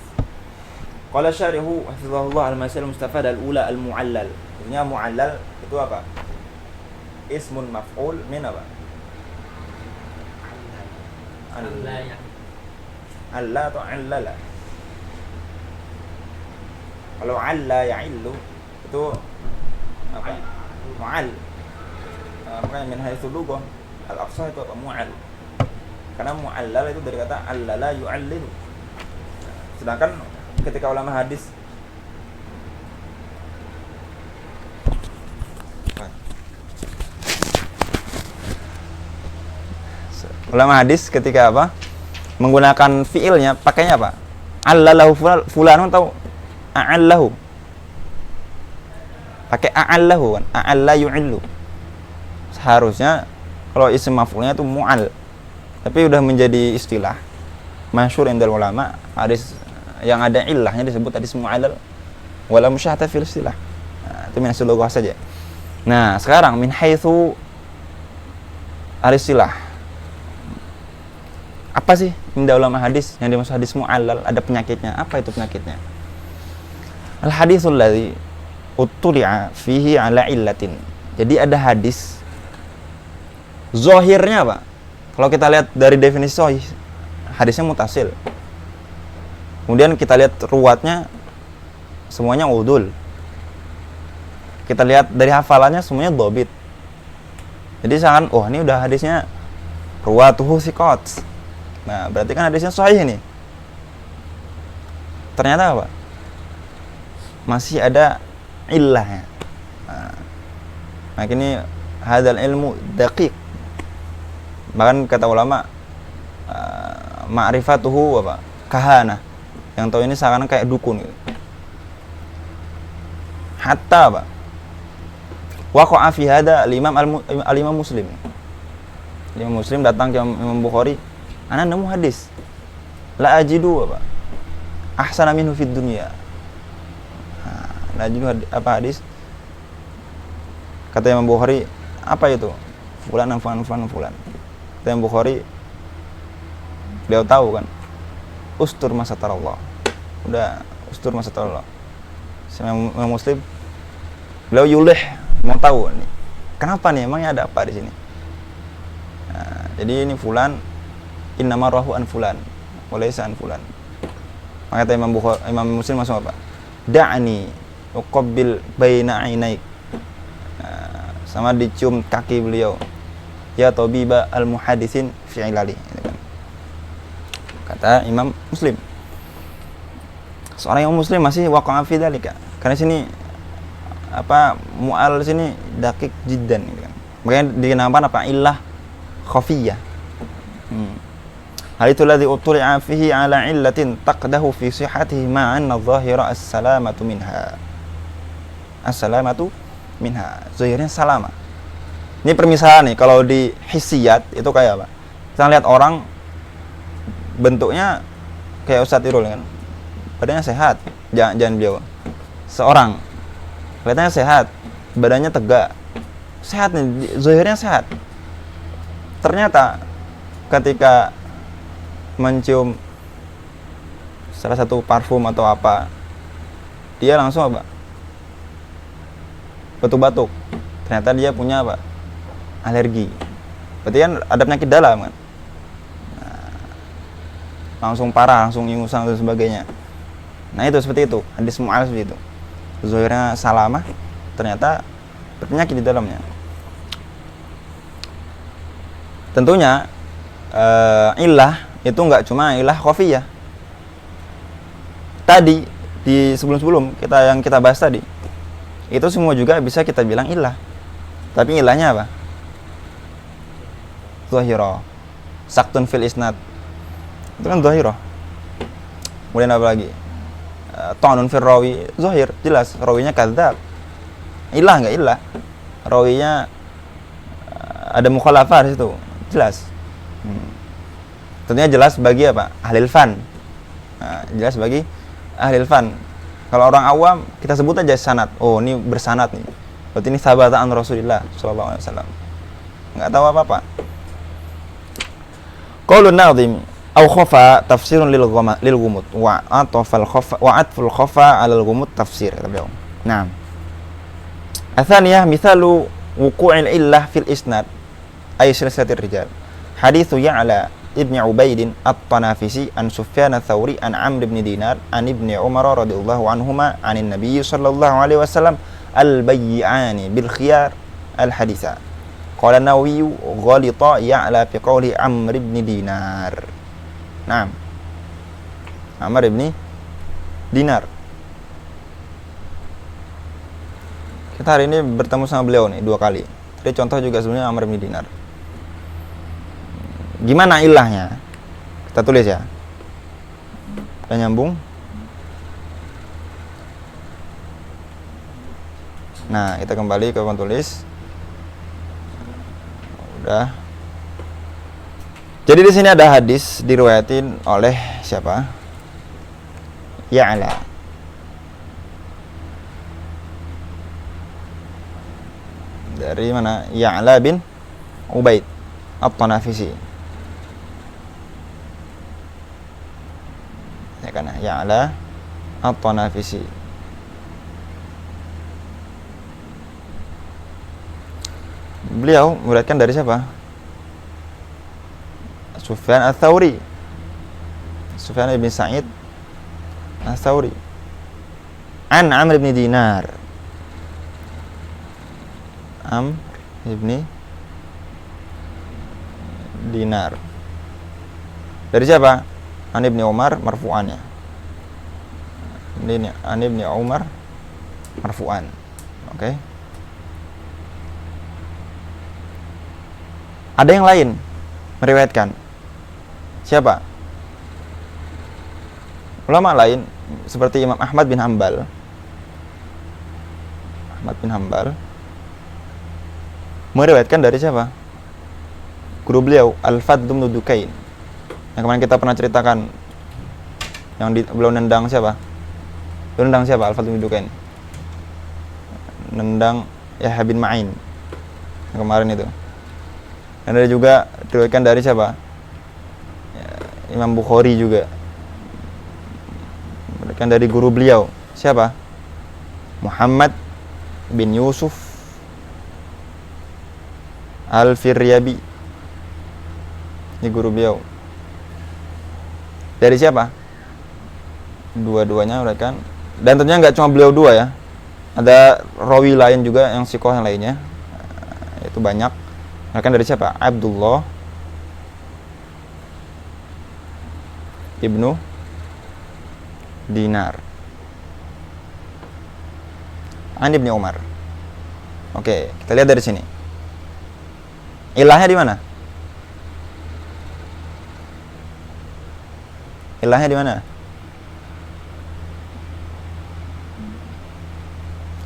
Qala syarihu hafizahullah al-masail mustafad al-ula al-mu'allal. Maksudnya mu'allal itu apa? Ismun maf'ul min apa? Allah atau allala. Kalau alla ya'illu itu apa? Mu'al. Makanya min haitsu lughah al-aqsa itu apa? Mu'al. Karena mu'allal itu dari kata allala yu'allilu. Sedangkan ketika ulama hadis ketika apa? Menggunakan fiilnya pakainya apa? Allalahu fulanun atau a'allahu. Pakai a'allahu kan, a'alla yu'illu. Seharusnya kalau isim maf'ulnya itu mu'al. Tapi udah menjadi istilah masyhur indal ulama, hadis yang ada illahnya disebut hadis mu'allal wala musyahata fil istilah. Nah, itu min lughah saja. Nah, sekarang min haitsu al-istilah. Apa sih indal ulama hadis yang dimaksud hadis mu'allal? Ada penyakitnya. Apa itu penyakitnya? Al-haditsul ladzi uttuli'a fihi ala illatin. Jadi ada hadis zahirnya apa? Kalau kita lihat dari definisi sahih, hadisnya mutasil. Kemudian kita lihat ruwatnya semuanya udul. Kita lihat dari hafalannya semuanya dhabit. Jadi sangat ini udah hadisnya ruwatuhu thiqat. Nah, berarti kan hadisnya sahih ini. Ternyata apa? Masih ada illahnya. Nah, ini hadzal ilmu daqiq. Bahkan kata ulama ma'rifatuhu apa? Kahana. Yang tahu ini seakan kayak dukun gitu. Hatta apa? Waqa'a fi hada al-Imam Muslim. Imam Muslim datang ke Imam Bukhari, "Ana nemu hadis. La ajidu apa? Ahsana minhu fid dunya." La ajidu apa hadis? Kata Imam Bukhari, "Apa itu?" Fulan. Kata Imam Bukhari, beliau tahu kan, ustur masatarallah. Udah ustur masatarallah. Imam Muslim, beliau yulih mau tahu nih, kenapa nih, emangnya ada apa di sini? Nah, jadi ini fulan innama rahu an fulan walaysa an fulan. Maka kata Imam Muslim langsung apa? Da'ani uqabbil baina ainaik. Nah, sama dicium kaki beliau. Ya tabiba al-muhaddisin fi ilali. Kata Imam Muslim. Seorang yang muslim masih waqa'a fi dzalika. Karena sini apa mu'al sini daqiq jiddan gitu kan. Makanya dinamakan apa? Illah khafiyah. Hal itu ladzi utli'a fihi ala illatin taqdahu fi sihhatihi ma anna adh-dhahira as-salamatu minha. As-salamatu minha. Zahirnya salama. Ini permisalan nih, kalau di hissiyat itu kayak apa? Kita lihat orang bentuknya kayak Ustadz Irul kan, badannya sehat, jangan beliau. Seorang kelihatannya sehat, badannya tegak, sehat nih, zahirnya sehat. Ternyata ketika mencium salah satu parfum atau apa, dia langsung apa? Batuk-batuk. Ternyata dia punya apa? Alergi. Berarti kan ada penyakit dalam kan? Langsung parah, langsung ingusan dan sebagainya. Nah itu seperti itu, hadis Mu'al seperti itu. Zahirnya salamah, ternyata berpenyakit di dalamnya. Tentunya illah itu nggak cuma illah khafiyah. Tadi di sebelum-sebelum yang kita bahas tadi, itu semua juga bisa kita bilang illah. Tapi ilahnya apa? Zahirah. Saktun fil isnad. Itu kan zahirah. Kemudian apa lagi? Ta'nun fil rawi, zahir, jelas rawinya kadzdzab. Ilah enggak ilah. Rawinya ada mukhalafah di situ, jelas. Tentunya jelas bagi apa? Ahlil fan. Nah, jelas bagi ahlil fan. Kalau orang awam kita sebut aja sanad. Oh, ini bersanad nih. Berarti ini sahabatan Rasulullah sallallahu alaihi wasallam. Enggak tahu apa-apa. Qaulun nadhim au khafa tafsirun lil ghumut wa atfal khafa wa atful khafa 'ala al ghumut tafsir kata beliau. Nah. Atsaniyah mithalu wuqu'il illah fil isnad ay silsilatir rijal. Haditsu Ya'la ibn Ubaid at-Tanafisi an Sufyan ats-Tsauri an Amr ibn Dinar an Ibnu Umar radhiyallahu anhuma anin Nabiy sallallahu alaihi wasallam al-bay'ani bil khiyar al-haditsa. Qala Nawawi ghalita Ya'la fi qawli Amr ibn Dinar. Naam. Amr ibn Dinar. Kita hari ini bertemu sama beliau nih 2 kali. Jadi contoh juga sebenarnya Amr bin Dinar. Gimana ilahnya? Kita tulis ya. Kita nyambung. Nah, kita kembali ke papan tulis. Udah. Jadi di sini ada hadis diriwayatin oleh siapa? Ya'la. Dari mana? Ya'la bin Ubaid at-Tanafisi. Ya kan? Ya'la at-Tanafisi. Beliau meriwayatkan dari siapa? Sufyan ats-Tsauri. Sufyan bin Sa'id ats-Tsauri. An Amr bin Dinar. Amr ibni Dinar. Dari siapa? An ibni Umar marfu'annya. Ini An ibni Umar marfu'an. Oke. Ada yang lain meriwayatkan. Siapa? Ulama lain seperti Imam Ahmad bin Hanbal. Ahmad bin Hanbal meriwayatkan dari siapa? Guru beliau Al-Fadl bin Dukain. Yang kemarin kita pernah ceritakan yang beliau nendang siapa? Beliau nendang siapa? Al-Fadl bin Dukain. Nendang Yahya bin Ma'in. Yang kemarin itu. Dan ada juga diriwayatkan dari siapa? Ya, Imam Bukhari juga. Diriwayatkan dari guru beliau. Siapa? Muhammad bin Yusuf Al-Firyabi. Ini guru beliau. Dari siapa? Dua-duanya mereka. Dan tentunya nggak cuma beliau dua ya. Ada rawi lain juga yang sikoh yang lainnya. Itu banyak. Mereka dari siapa? Abdullah ibnu Dinar an Ibnu Umar. Oke, kita lihat dari sini. Ilahnya di mana? Ilahnya di mana?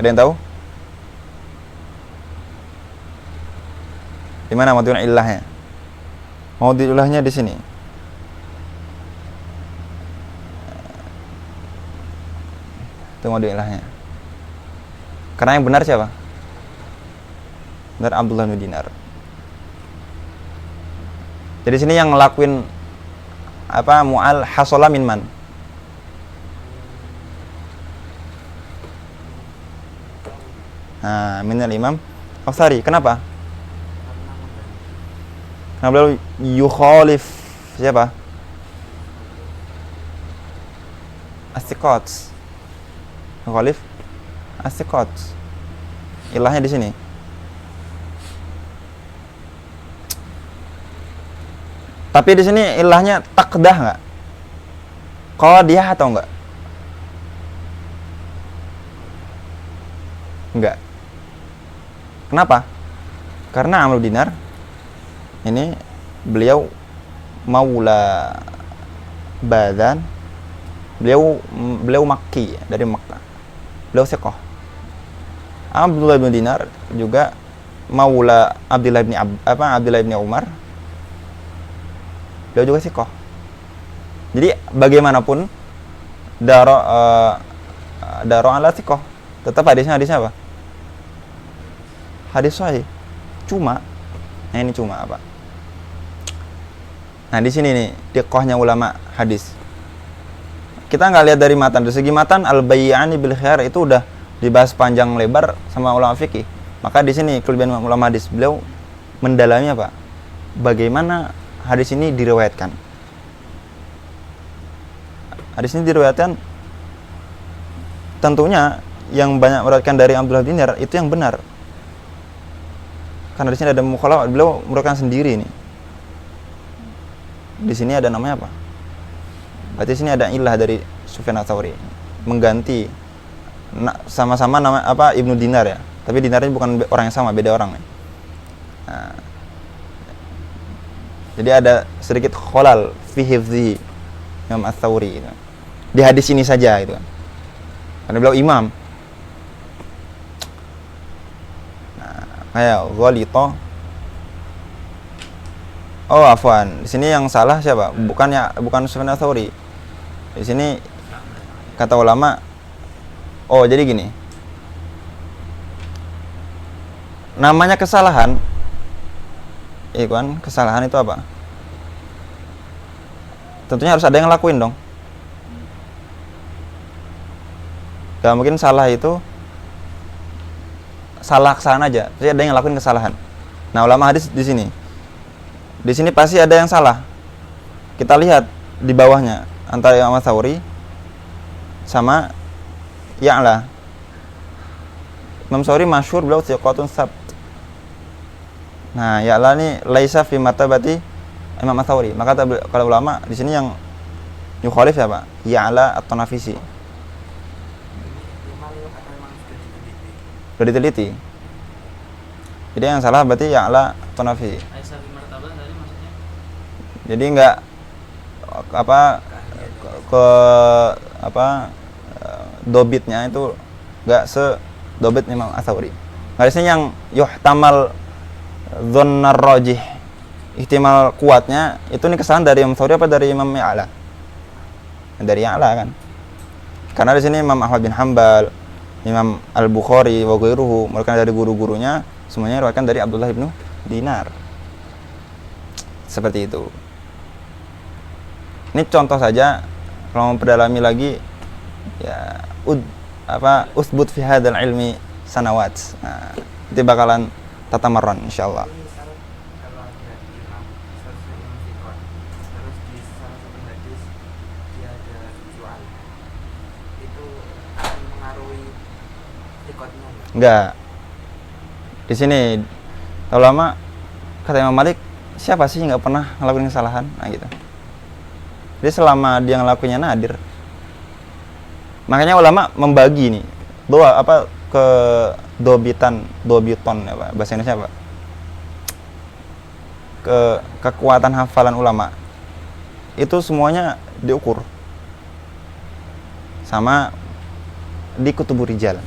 Ada yang tahu? Di mana maudhu' ilahnya? Maudhu' ilahnya di sini. Itu maudhu' ilahnya. Karena yang benar siapa? dari Abdullah bin Dinar. Jadi sini yang ngelakuin apa mu'al hasola min man? Nah, minal Imam Autsari. Kenapa? Karena beliau yukhalif siapa? As-siqat. Yukhalif as-siqat. Ilahnya di sini. Tapi di sini ilahnya taqdah enggak? Qadiyah atau enggak? Enggak. Kenapa? Karena Amr bin Dinar ini beliau maula Badan. Beliau Makki, dari Makkah. Beliau siqah. Abdullah bin Dinar juga maula Abdullah bin Umar. Beliau juga siqah. Jadi bagaimanapun daro ala siqah. Tetap hadisnya apa? Hadis sahih. Cuma ini cuma apa? Nah, di sini nih diqahnya ulama hadis. Kita nggak lihat dari matan. Dari segi matan al-bayyani bil khiyar itu udah dibahas panjang lebar sama ulama fikih. Maka di sini kelebihan ulama hadis, beliau mendalami apa? Bagaimana hadis ini diriwayatkan. Hadis ini diriwayatkan tentunya yang banyak meriwayatkan dari Abdullah bin Dinar itu yang benar. Karena di sini ada mukhalafah, beliau meriwayatkan sendiri nih. Di sini ada namanya apa? Berarti sini ada ilah dari Sufyan Ats-Tsauri mengganti sama-sama nama apa Ibnu Dinar ya. Tapi Dinarnya bukan orang yang sama, beda orang nih. Nah, jadi ada sedikit kholal fi hifdzi Imam Ats-Tsauri gitu. Di hadis ini saja gitu kan. Karena beliau imam. Nah, kayak ghalita. Oh, afwan. Di sini yang salah siapa? Bukan Sufyan Ats-Tsauri. Di sini kata ulama, oh jadi gini. Namanya kesalahan. Iya kan? Kesalahan itu apa? Tentunya harus ada yang ngelakuin dong. Gak mungkin salah itu salah kesalahan aja. Jadi ada yang ngelakuin kesalahan. Nah, ulama hadis di sini. Di sini pasti ada yang salah. Kita lihat di bawahnya antara Imam Ats-Tsauri sama Ya'la. Imam Ats-Tsauri masyhur beliau thiqatun sabt. Nah, Ya'la ini laisa fi martabati Imam Ats-Tsauri. Maka kalau ulama di sini yang yukhalif siapa? Ya'la At-Tanafisi. Sudah diteliti. Jadi yang salah berarti Ya'la At-Tanafisi. Jadi enggak dobitnya itu enggak sedobit Imam Ats-Tsauri. Hadisnya yang yuhtamal dhannar rajih, ihtimal kuatnya itu nih kesalahan dari Imam Ats-Tsauri apa dari Imam Ya'la? Dari Ya'la kan. Karena di sini Imam Ahmad bin Hanbal, Imam Al-Bukhari wa ghairuhu mereka dari guru-gurunya semuanya riwayatkan dari Abdullah bin Dinar. Seperti itu. Ini contoh saja, kalau memperdalami lagi ya usbut fi hadzal ilmi sanawat. Nah, itu bakalan tatamarran insyaallah. Kalau ada imam, sesuai imam fikih, terus di salah satu hadis dia ada jual, itu akan mengaruhi fikihnya enggak? Di sini ulama kata Imam Malik, siapa sih yang nggak pernah ngelakuin kesalahan? Nah gitu. Jadi selama dia ngelakuinnya nadir. Makanya ulama membagi nih ke dobiton apa bahasa Indonesia apa? Kekuatan hafalan ulama. Itu semuanya diukur. Sama di kutubur rijal.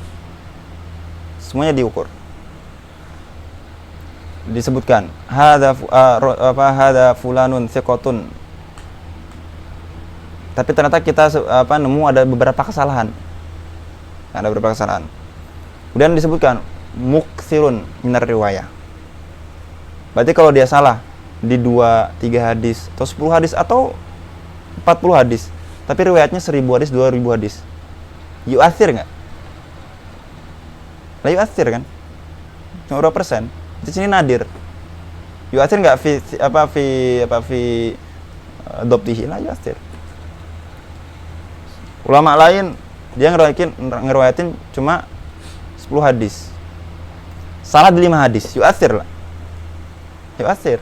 Semuanya diukur. Disebutkan hadza fulanun thiqatun. Tapi ternyata kita nemu ada beberapa kesalahan. Ada beberapa kesalahan. Kemudian disebutkan muktsirun minar riwayah. Berarti kalau dia salah di 2-3 hadis atau 10 hadis atau 40 hadis, tapi riwayatnya 1000 hadis, 2000 hadis, yu'athir nggak? Lah yu'athir kan? Cuma berapa persen? Di sini nadir. Yu'athir nggak fi dhabtihi, la yu'athir. Ulama lain dia ngeriwayatin cuma 10 hadis. Salah di 5 hadis, yu'athir lah. Yu'athir.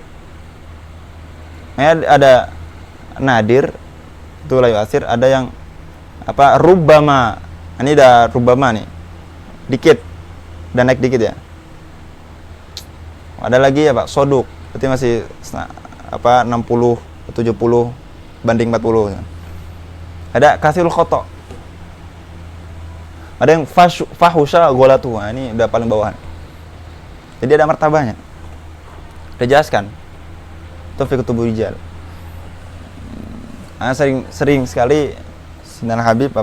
Ada nadir, itu la yu'athir, ada yang rubbama. Ini udah rubbama nih. Dikit. Dan naik dikit ya. Ada lagi soduk. Berarti masih 60 70 banding 40. Ada kathirul khata'. Ada yang fahusha gholatu. Ini udah paling bawahan. Jadi ada martabahnya. Dijelaskan. Itu fi kutubur rijal. Sering sekali Sinan Habib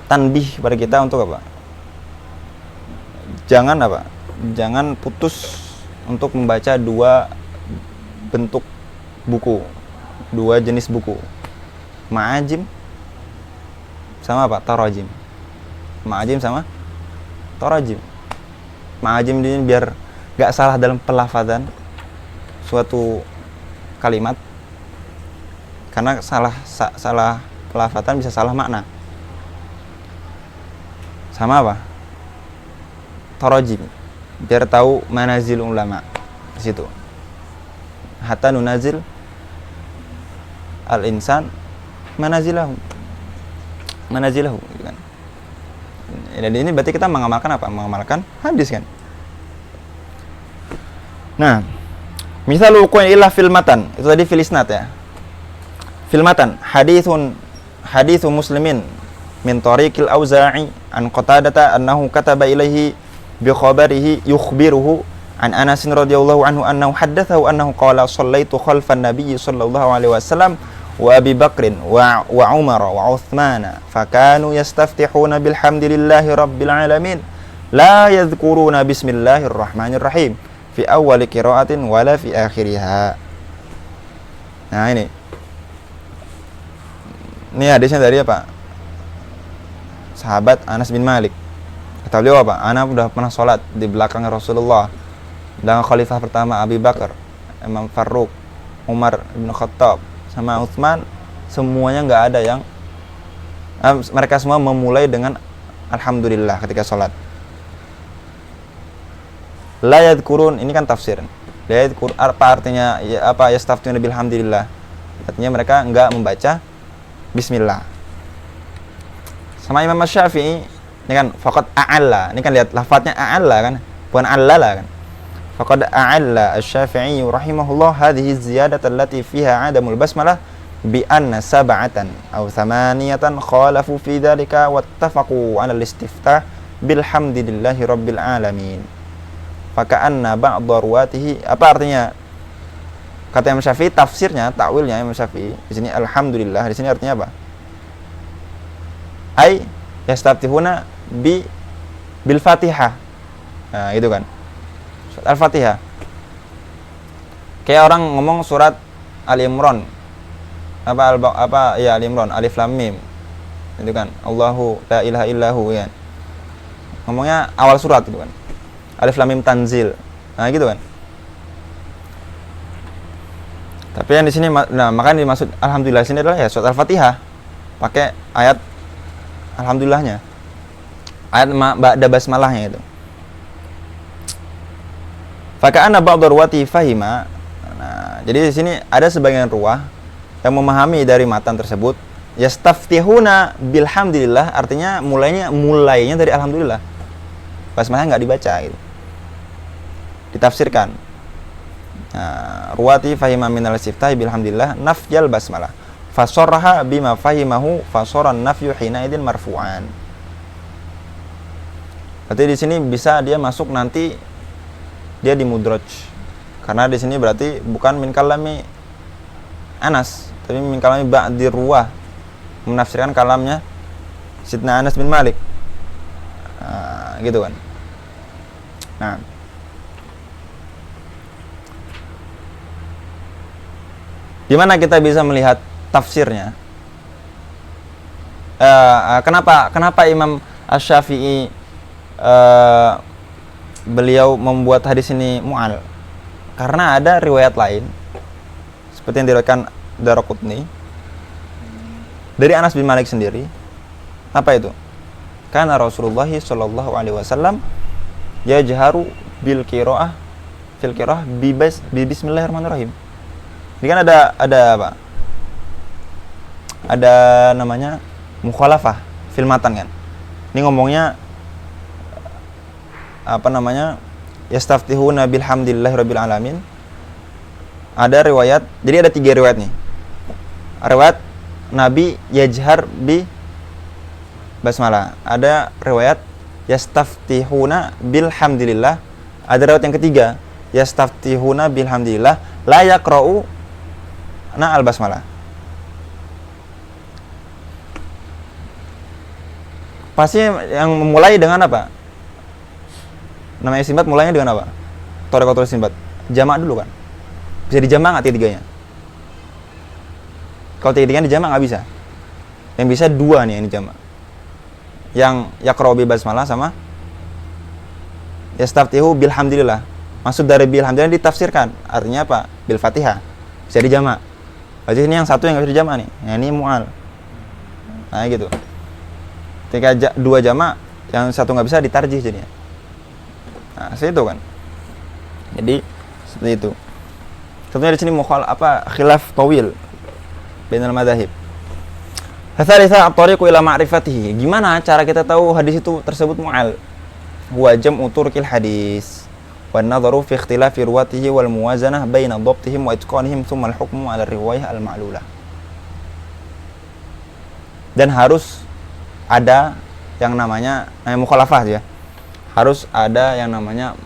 tanbih pada kita untuk Jangan putus untuk membaca 2 bentuk buku, 2 jenis buku. Ma'ajim sama tarajim. Ma'ajim sama tarajim. Ma'ajim ini biar gak salah dalam pelafazan suatu kalimat. Karena salah pelafazan bisa salah makna. Sama tarajim, biar tahu manazil ulama di situ. Hatta nunazil al-insan manazilahu gitu kan. Dan ini berarti kita mengamalkan mengamalkan hadis kan. Nah, misal wuqu'in illa fil matan, itu tadi fil isnad ya. Fil matan hadithu muslimin min tariqil auza'i an qatadata annahu kataba ilaihi bi khabarihi yukhbiruhu an Anas radhiyallahu anhu annahu haddathahu annahu qala shallaitu khalfan nabiy sallallahu alaihi wasallam wa Abi Bakrin wa Umar wa Uthman fakanu yastaftihuna bilhamdilillahi rabbil alamin la yadhkuruna bismillahirrahmanirrahim fi awwali qira'atin wala fi akhiriha. Nah ini hadisnya dari sahabat Anas bin Malik. Kata beliau Anas udah pernah sholat di belakang Rasulullah dengan khalifah pertama Abi Bakar, Imam Faruq, Umar bin Khattab sama Utsman. Semuanya nggak ada yang mereka semua memulai dengan alhamdulillah ketika sholat. La yadhkurun, ini kan tafsir. La yadhkur apa artinya? Yastaftuna bilhamdillah. Artinya mereka enggak membaca bismillah. Sama Imam Syafi'i ini kan faqad a'alla. Ini kan lihat lafadznya a'alla kan, bukan allala kan. Faqad a'alla Asy-Syafi'i rahimahullah hadhihi ziyadatan allati fiha 'adamul basmalah bi anna sab'atan aw thamaniyatan khalafu fi dzalika wattafaqu 'ala al-istiftah bilhamdillahi rabbil alamin. Faka'anna ba'dha ruwatihi, apa artinya? Kata Imam Syafi'i, tafsirnya, takwilnya Imam Syafi'i di sini alhamdulillah, di sini artinya apa? Ai yastaftihuna bil Fatihah. Nah, itu kan. Surat Al-Fatihah. Kayak orang ngomong surat Ali Imran. Ali Imran, Alif Lam Mim. Itu kan. Allahu la ilaha illahu ya. Ngomongnya awal surat itu kan. Alif Lam Mim Tanzil. Nah, gitu kan. Tapi yang di sini makanya dimaksud alhamdulillah sini adalah ya surat Al-Fatihah. Pakai ayat alhamdulillahnya. Ayat ba'da basmalahnya itu. Faka'anna ba'dha ruwati fahima. Nah, jadi di sini ada sebagian ruwah yang memahami dari matan tersebut, yastaftihuna bilhamdillah, artinya mulainya dari alhamdulillah. Basmalahnya enggak dibaca gitu. Ditafsirkan. Nah, ruwati fahima minal istiftahi bilhamdillah nafyal basmalah. Fasarraha bima fahimahu fasaran nafyu hina idin marfu'an. Berarti di sini bisa dia masuk nanti dia di mudraj. Karena di sini berarti bukan min kalami Anas, tapi min kalami ba'di ruwah, menafsirkan kalamnya Sidna Anas bin Malik. Nah, gitu kan. Nah, Di mana kita bisa melihat tafsirnya? Kenapa Imam Asy-Syafi'i beliau membuat hadis ini mu'al? Karena ada riwayat lain seperti yang diriwayatkan Daraqutni dari Anas bin Malik sendiri. Apa itu? Karena Rasulullah sallallahu alaihi wasallam yajharu bil qiraah fil qiraah bi bismillahirrahmanirrahim. Ini kan ada apa? Ada namanya mukhalafah fil matan kan. Ini ngomongnya apa namanya? Yastaftihuna bilhamdillahi rabbil alamin. Ada riwayat, jadi ada 3 riwayat nih. Riwayat Nabi yajhar bi basmalah. Ada riwayat yastaftihuna bilhamdillah. Ada riwayat yang ketiga, yastaftihuna bilhamdillah la yaqra'u na al basmalah. Pasti yang memulai dengan apa? Namanya istinbat mulainya dengan apa? Thariqatul istinbat. Jamak dulu kan. Bisa dijamak nggak tiga-tiganya? Kalau tiga-tiganya dijamak nggak bisa. Yang bisa 2 nih yang dijamak. Yang yaqra'u bi basmalah sama yastaftihu bilhamdillah. Maksud dari bilhamdillah ditafsirkan. Artinya apa? Bil Fatihah. Bisa dijamak. Berarti ini yang satu yang nggak bisa dijamak nih. Yang ini mu'al. Nah gitu. Ketika 2 jamak, yang satu nggak bisa ditarjih jadinya. Nah, seperti itu kan. Jadi seperti itu. Tentunya di sini khilaf tawil bainal madzahib. Tsalitsah at-tariqu ila ma'rifatihi. Gimana cara kita tahu hadis itu tersebut mu'al? Huwa jam'u turqil hadis wan nadharu fi ikhtilafi ruwatihi wal muwazanah baina dhabtihim wa itqanihim thumma al-hukmu 'ala riwayah al-ma'lulah. Dan harus ada yang namanya mukhalafah ya. Harus ada yang namanya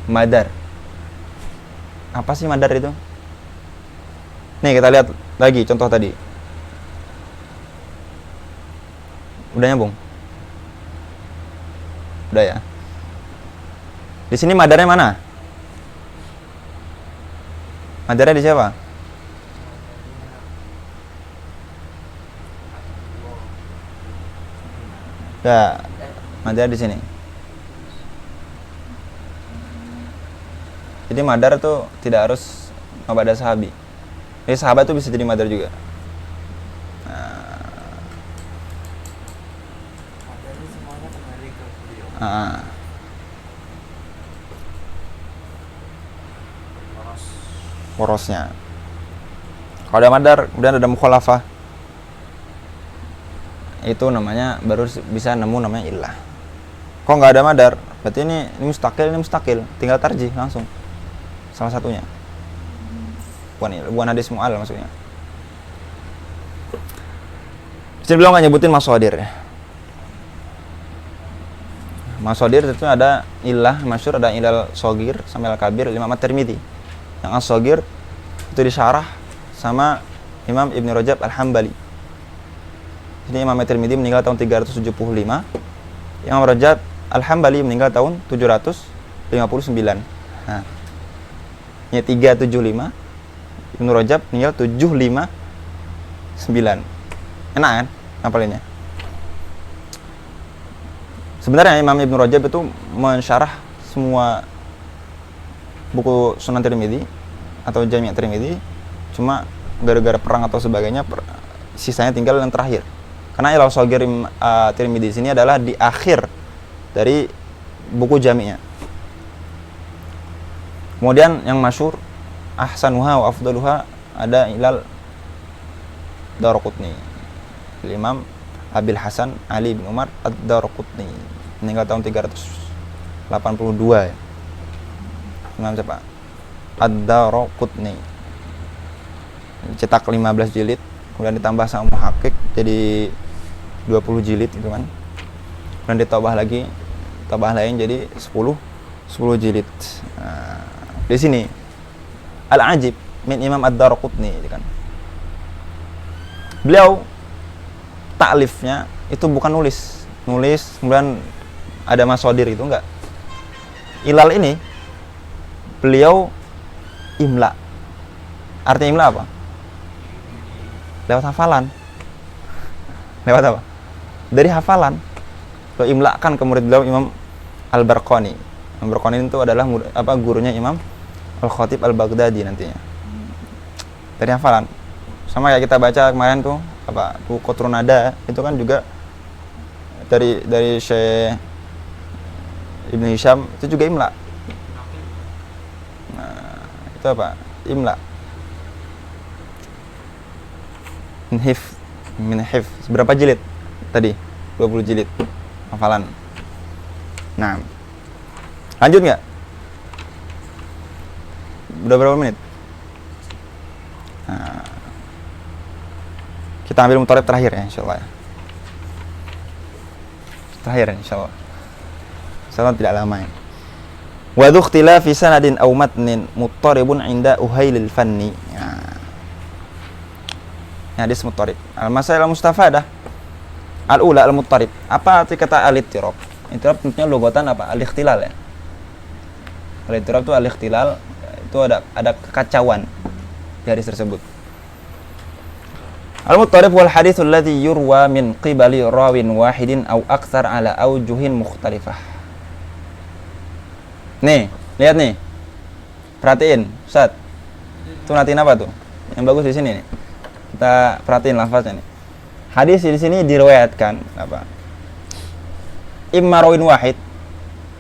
madar. Apa sih madar itu? Nih kita lihat lagi contoh tadi. Udah nyambung? Udah ya. Di sini madarnya mana? Madarnya di siapa? Ya, madarnya di sini. Jadi madar itu tidak harus mubtada sahabi. Jadi sahabat itu bisa jadi madar juga. Jadi semuanya kembali ke beliau. Porosnya. Kalau ada madar, kemudian ada mukhalafah, itu namanya baru bisa nemu namanya illah. Kok nggak ada madar? Berarti ini mustakil, tinggal tarjih langsung. Salah satunya. Bukan hadis mu'al maksudnya. Jadi belum nggak nyebutin masadir ya. Masadir itu ada illah masyhur, ada ilal shogir sampai al-kabir Imam At-Tirmidzi. Yang as-shogir itu disyarah sama Imam Ibn Rajab Al-Hambali. Ini Imam At-Tirmidzi meninggal tahun 375. Imam Rajab Al-Hambali meninggal tahun 759. Nah, ini 375. Ibn Rajab meninggal 759. Enak kan hafalinnya? Sebenarnya Imam Ibn Rajab itu mensyarah semua buku Sunan Tirmidzi atau Jami' Tirmidzi, cuma gara-gara perang atau sebagainya sisanya tinggal yang terakhir. Karena ilal shogir Tirmidzi sini adalah di akhir dari buku jami'nya. Kemudian yang masyhur ahsanuha wa afdaluha ada ilal Daraqutni. Imam Abil Hasan Ali bin Umar Ad-Daraqutni meninggal tahun 382 ya. Imam siapa? Ad-Daraqutni. Cetak 15 jilid, kemudian ditambah sama muhakkik jadi 20 jilid itu kan. Kemudian ditambah lagi, tambah lain jadi 10 jilid. Nah, di sini Al-Ajib min Imam Ad-Daraqutni kan. Beliau ta'lifnya itu bukan nulis kemudian ada masadir itu enggak. Ilal ini beliau imla. Artinya imla apa? Lewat hafalan. Lewat apa? Dari hafalan. Lo imlakan ke murid beliau Imam Al-Barqani. Imam Al-Barqani itu adalah gurunya Imam Al-Khatib Al-Baghdadi nantinya. Dari hafalan. Sama kayak kita baca kemarin tuh buku Qatrun Nada, itu kan juga dari Syekh Ibn Hisham, itu juga imla. Nah, itu apa? Imla. Min hifz. Berapa jilid tadi? 20 jilid hafalan. Nah, lanjut nggak? Udah berapa menit? Nah, kita ambil mutarib terakhir ya, insyaallah ya. Terakhir ya, insyaallah. Insyaallah tidak lama ya. Wa dhuktila fi sanadin aw matnin muttaribun inda uhailil fanni. Hadis muttarib. Al-masail al-mustafadah. Al-ula al-muttarib. Apa arti kata al-ittirab? Ittirab tentunya lugatan apa? Al-ikhtilal ya. Al-ittirab itu al-ikhtilal, itu ada kekacauan di hadis tersebut. Al-muttarib wal haditsul ladzi yurwa min qibali rawin wahidin aw aktsar ala aujuhin mukhtalifah. Nih, lihat nih. Perhatiin, Ustaz. Itu natin apa tuh? Yang bagus di sini nih. Kita perhatiin lafaznya nih. Hadis di sini diriwayatkan apa? Imma rawin wahid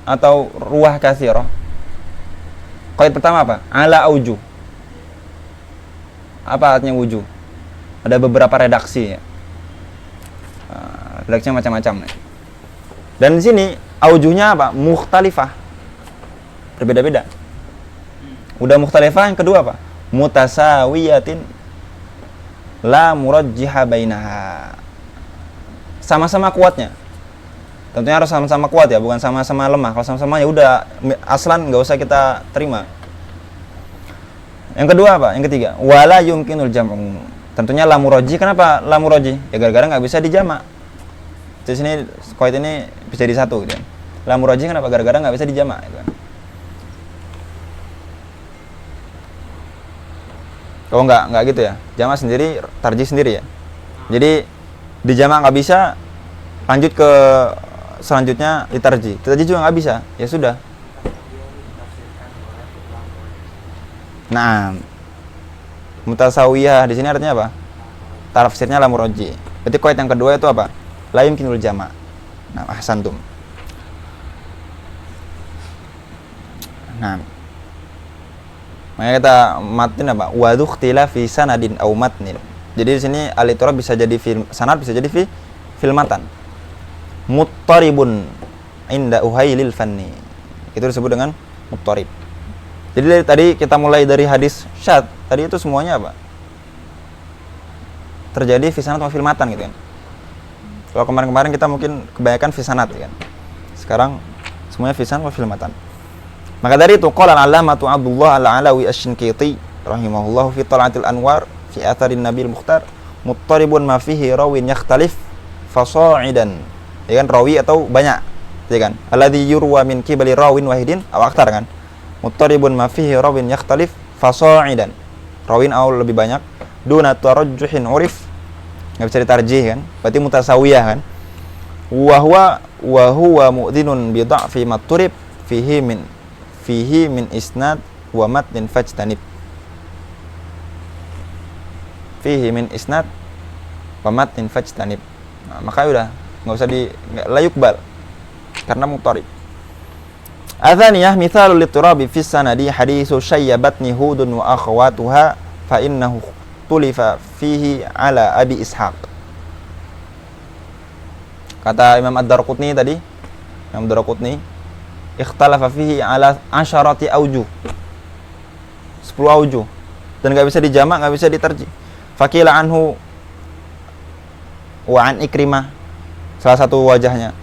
atau ruwah katsirah. Qaid pertama apa? Ala aujuh. Apa artinya wujuh? Ada beberapa redaksi ya. Redaksinya macam-macam nih. Dan di sini aujuhnya apa? Mukhtalifah. Berbeda-beda. Udah mukhtalifah, yang kedua apa? Mutasawiyatin la murajjiha bainaha. Sama-sama kuatnya. Tentunya harus sama-sama kuat ya, bukan sama-sama lemah. Kalau sama-sama ya udah aslan enggak usah kita terima. Yang kedua apa? Yang ketiga, wala yumkinul jam'u. Tentunya la murajjih. Kenapa la murajjih? Ya gara-gara enggak bisa dijamak. Di sini qaid ini bisa jadi satu gitu. La murajjih kenapa? Gara-gara enggak bisa dijamak gitu kan. Oh enggak gitu ya. Jamak sendiri, tarjih sendiri ya. Jadi di jamak enggak bisa, lanjut ke selanjutnya di tarjih. Tarjih juga enggak bisa. Ya sudah. Nah, mutasawiyah di sini artinya apa? Tafsirnya la murajjih. Berarti qaid yang kedua itu apa? La yumkinul jamak. Nah, ahsantum. Nah, makanya kita matin apa? Wa dzukhtila fi sanadin aw matnin. Jadi di sini al-ittirab bisa jadi fil sanad, bisa jadi fil matan. Muttaribun inda uhailil fanni. Itu disebut dengan muttarib. Jadi dari tadi kita mulai dari hadis syad, tadi itu semuanya apa? Terjadi fi sanad atau fil matan gitu kan. Kalau kemarin-kemarin kita mungkin kebanyakan fi sanad kan. Sekarang semuanya fi sanad atau fil matan. Maka dari itu qala al-allamatu Abdullah al-Alawi asy-Shinqiti rahimahullah fi Tal'atil Anwar fi atharin Nabil Mukhtar muttaribun ma fihi rawin yakhtalif fasa'idan. Ya kan, rawi atau banyak, ya kan? Alladzi yurwa min qibali rawin wahidin aw aktsar kan? Muttaribun ma fihi rawin yakhtalif fasa'idan. Rawin aw lebih banyak, duna tarajjuhin urif. Enggak bisa ditarjih kan? Berarti mutasawiyah kan? Wa huwa mu'dhinun bi dha'fi matturib fihi min isnad wa matnin fajtanib. Fihi min isnad wa matnin fajtanib. Nah, maka udah enggak usah la yuqbal karena muttarib. Atsaniyah mithalul littirabi fi sanadi haditsu syayyabatni hudun wa akhawatuha fa innahu tulifa fihi ala Abi Ishaq. Kata Imam Ad-Darqutni tadi, Imam Ad-Darqutni ikhtalafa fihi ala asyarati aujuh, 10 aujuh, dan enggak bisa dijamak, enggak bisa ditarjih. Faqila anhu wa an Ikrimah, salah satu wajahnya.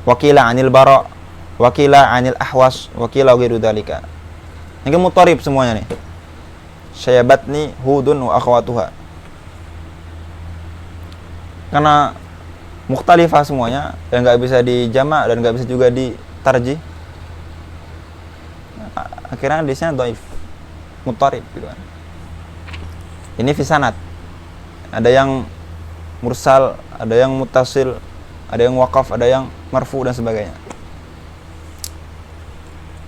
Waqila anil Bara, waqila anil Ahwas, waqila ghairu dzalika. Ini muttarib semuanya nih. Syayabatni hudun wa akhawatuha. Karena mukhtalifah semuanya dan enggak bisa dijamak dan enggak bisa juga ditarjih. Akhirnya hadisnya dhaif, muttarib gitu kan. Ini fi sanad. Ada yang mursal, ada yang muttasil, ada yang waqaf, ada yang marfu dan sebagainya.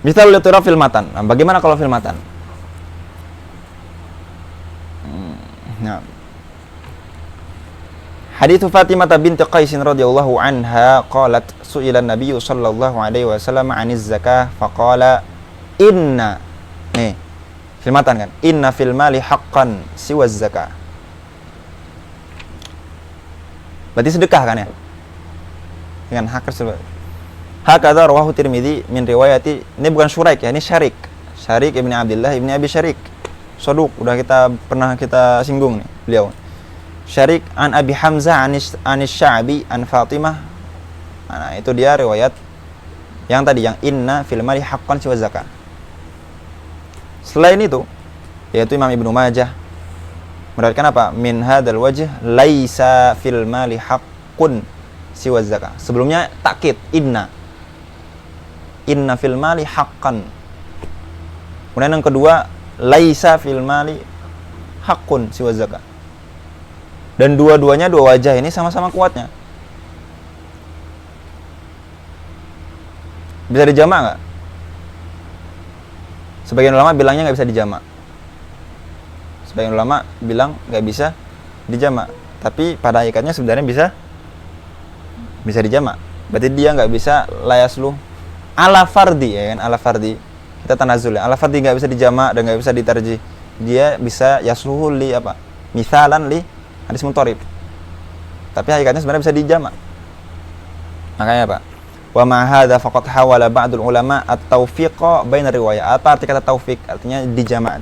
Misal litirab fil matan. Nah, bagaimana kalau fil matan? Nah. Hadits Fatimah binti Qais radhiyallahu anha qalat su'ila an-nabiy sallallahu alaihi wasallam 'aniz zakah faqala inna nih fil matan kan inna fil mali haqqan siwa zakah. Berarti sedekah kan ya? Dengan hak tersebut. Hakadha rawahu Tirmidzi min riwayati, ini bukan Syuraik ya, ini Syarik. Syarik ibni Abdullah ibni Abi Syarik. Saduq, udah pernah kita singgung nih beliau. Syarik an Abi Hamzah anis Sya'bi an Fatimah. Nah, itu dia riwayat yang tadi yang inna fil mali haqqan siwa zakah. Selain itu yaitu Imam Ibnu Majah meriwayatkan apa? Min hadzal wajh laisa fil mali haqqun siwa zakah. Sebelumnya takkid inna fil mali haqqan. Kemudian yang kedua laisa fil mali haqqun siwa zakah. Dan dua-duanya dua wajah ini sama-sama kuatnya. Bisa dijamak nggak? Sebagian ulama bilangnya nggak bisa dijamak. Sebagian ulama bilang nggak bisa dijamak. Tapi pada hakikatnya sebenarnya bisa dijamak. Berarti dia nggak bisa layaslu ala fardi ya kan, ala fardi. Kita tanazul ya. Ala fardi nggak bisa dijamak dan nggak bisa ditarjih. Dia bisa yasluhu li apa? Misalan li hadis mutarib. Tapi hakikatnya sebenarnya bisa dijamak. Makanya apa? Wa ma hadza faqad hawala ba'dul ulama at-tawfiqa baina riwayat. Apa arti kata taufik? Artinya dijamak.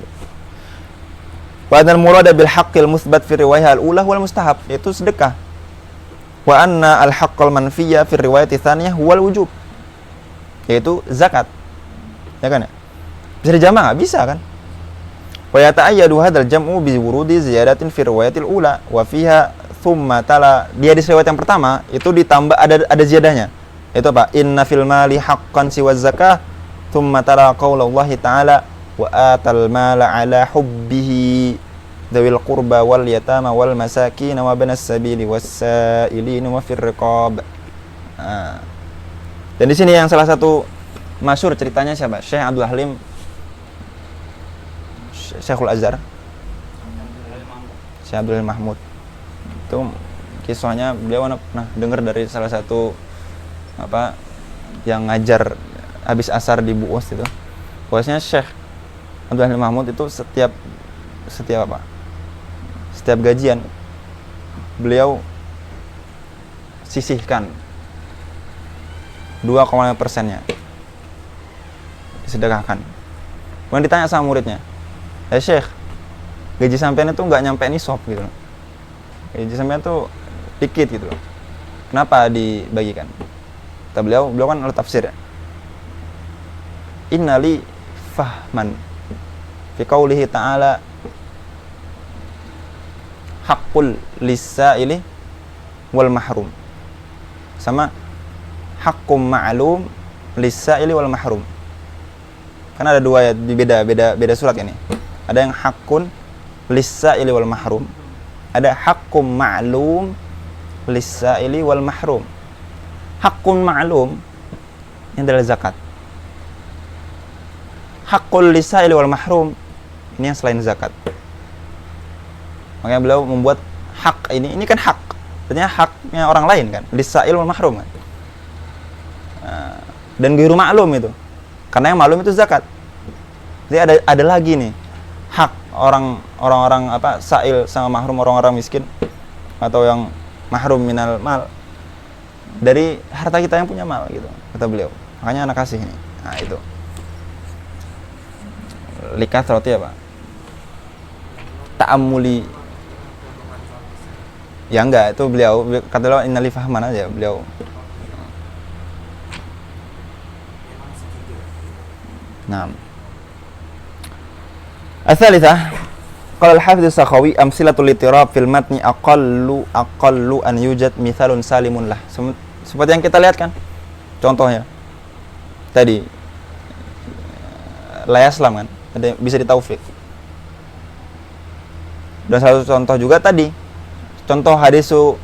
Wa anal murada bil haqqil musbat fi riwayah al-ula wal mustahab, yaitu sedekah. Wa anna al-haqqal manfiyya fi riwayat tsaniyah wal wujub, yaitu zakat. Ya kan ya? Bisa dijamak enggak? Bisa kan? Wa yata'ayyadu hadzal jam'u bi wurudi ziyadatin fi riwayatil ula wa fiha thumma tala. Dia di riwayat yang pertama itu ditambah ada ziyadahnya. Itu apa? Inna fil mali haqqan siwa zakah thumma tala qaulallahi ta'ala wa atal mala ala hubbihi dzawil qurba wal yatama wal masakin wa banas sabili was sa'ilin wa fir riqab. Dan di sini yang salah satu masyhur ceritanya siapa? Syekh Abdul Halim Syekhul Azhar, Syekh Abdul Halim Mahmud. Itu kisahnya beliau pernah dengar dari salah satu apa yang ngajar habis asar di Buus itu. Pokoknya Syekh Abdul Halim Mahmud itu setiap apa? Setiap gajian beliau sisihkan 2,5%-nya disedekahkan. Kemudian ditanya sama muridnya, Syekh, gaji sampean itu nggak nyampe nisab gitu loh. Gaji sampean itu dikit gitu loh. Kenapa dibagikan? Kata beliau kan oleh tafsir ya. Innali fahman fi qaulihi ta'ala haqqul lis-sa'ili wal mahrum. Sama haqqum ma'lum lis-sa'ili wal mahrum. Kan ada dua ya, beda surat ini. Ada yang haqqun lis-sa'ili wal mahrum. Ada haqqum ma'lum lis-sa'ili wal mahrum. Haqqun ma'lum ini adalah zakat. Haqqul lis-sa'ili wal mahrum ini yang selain zakat. Makanya beliau membuat hak ini kan hak. Artinya haknya orang lain kan, lis-sa'il wal mahrum kan. Dan ghairu ma'lum itu. Karena yang ma'lum itu zakat. Jadi ada lagi nih hak orang-orang apa sa'il sama mahrum, orang-orang miskin atau yang mahrum minal mal dari harta kita yang punya mal gitu, kata beliau. Makanya anak kasih ini. Nah, itu. Likat roti apa? Ta'ammuli. Ya enggak, itu beliau kata beliau innali fahman aja beliau. Nah. Ats-tsalitsah qala al-Hafidz as-Sakhawi amsilatul litirab fil matni aqallu an yujad mithalun salimun lah. Seperti yang kita lihat kan contohnya tadi layaslam kan, ada bisa ditaufik. Dan salah satu contoh juga tadi, contoh hadisu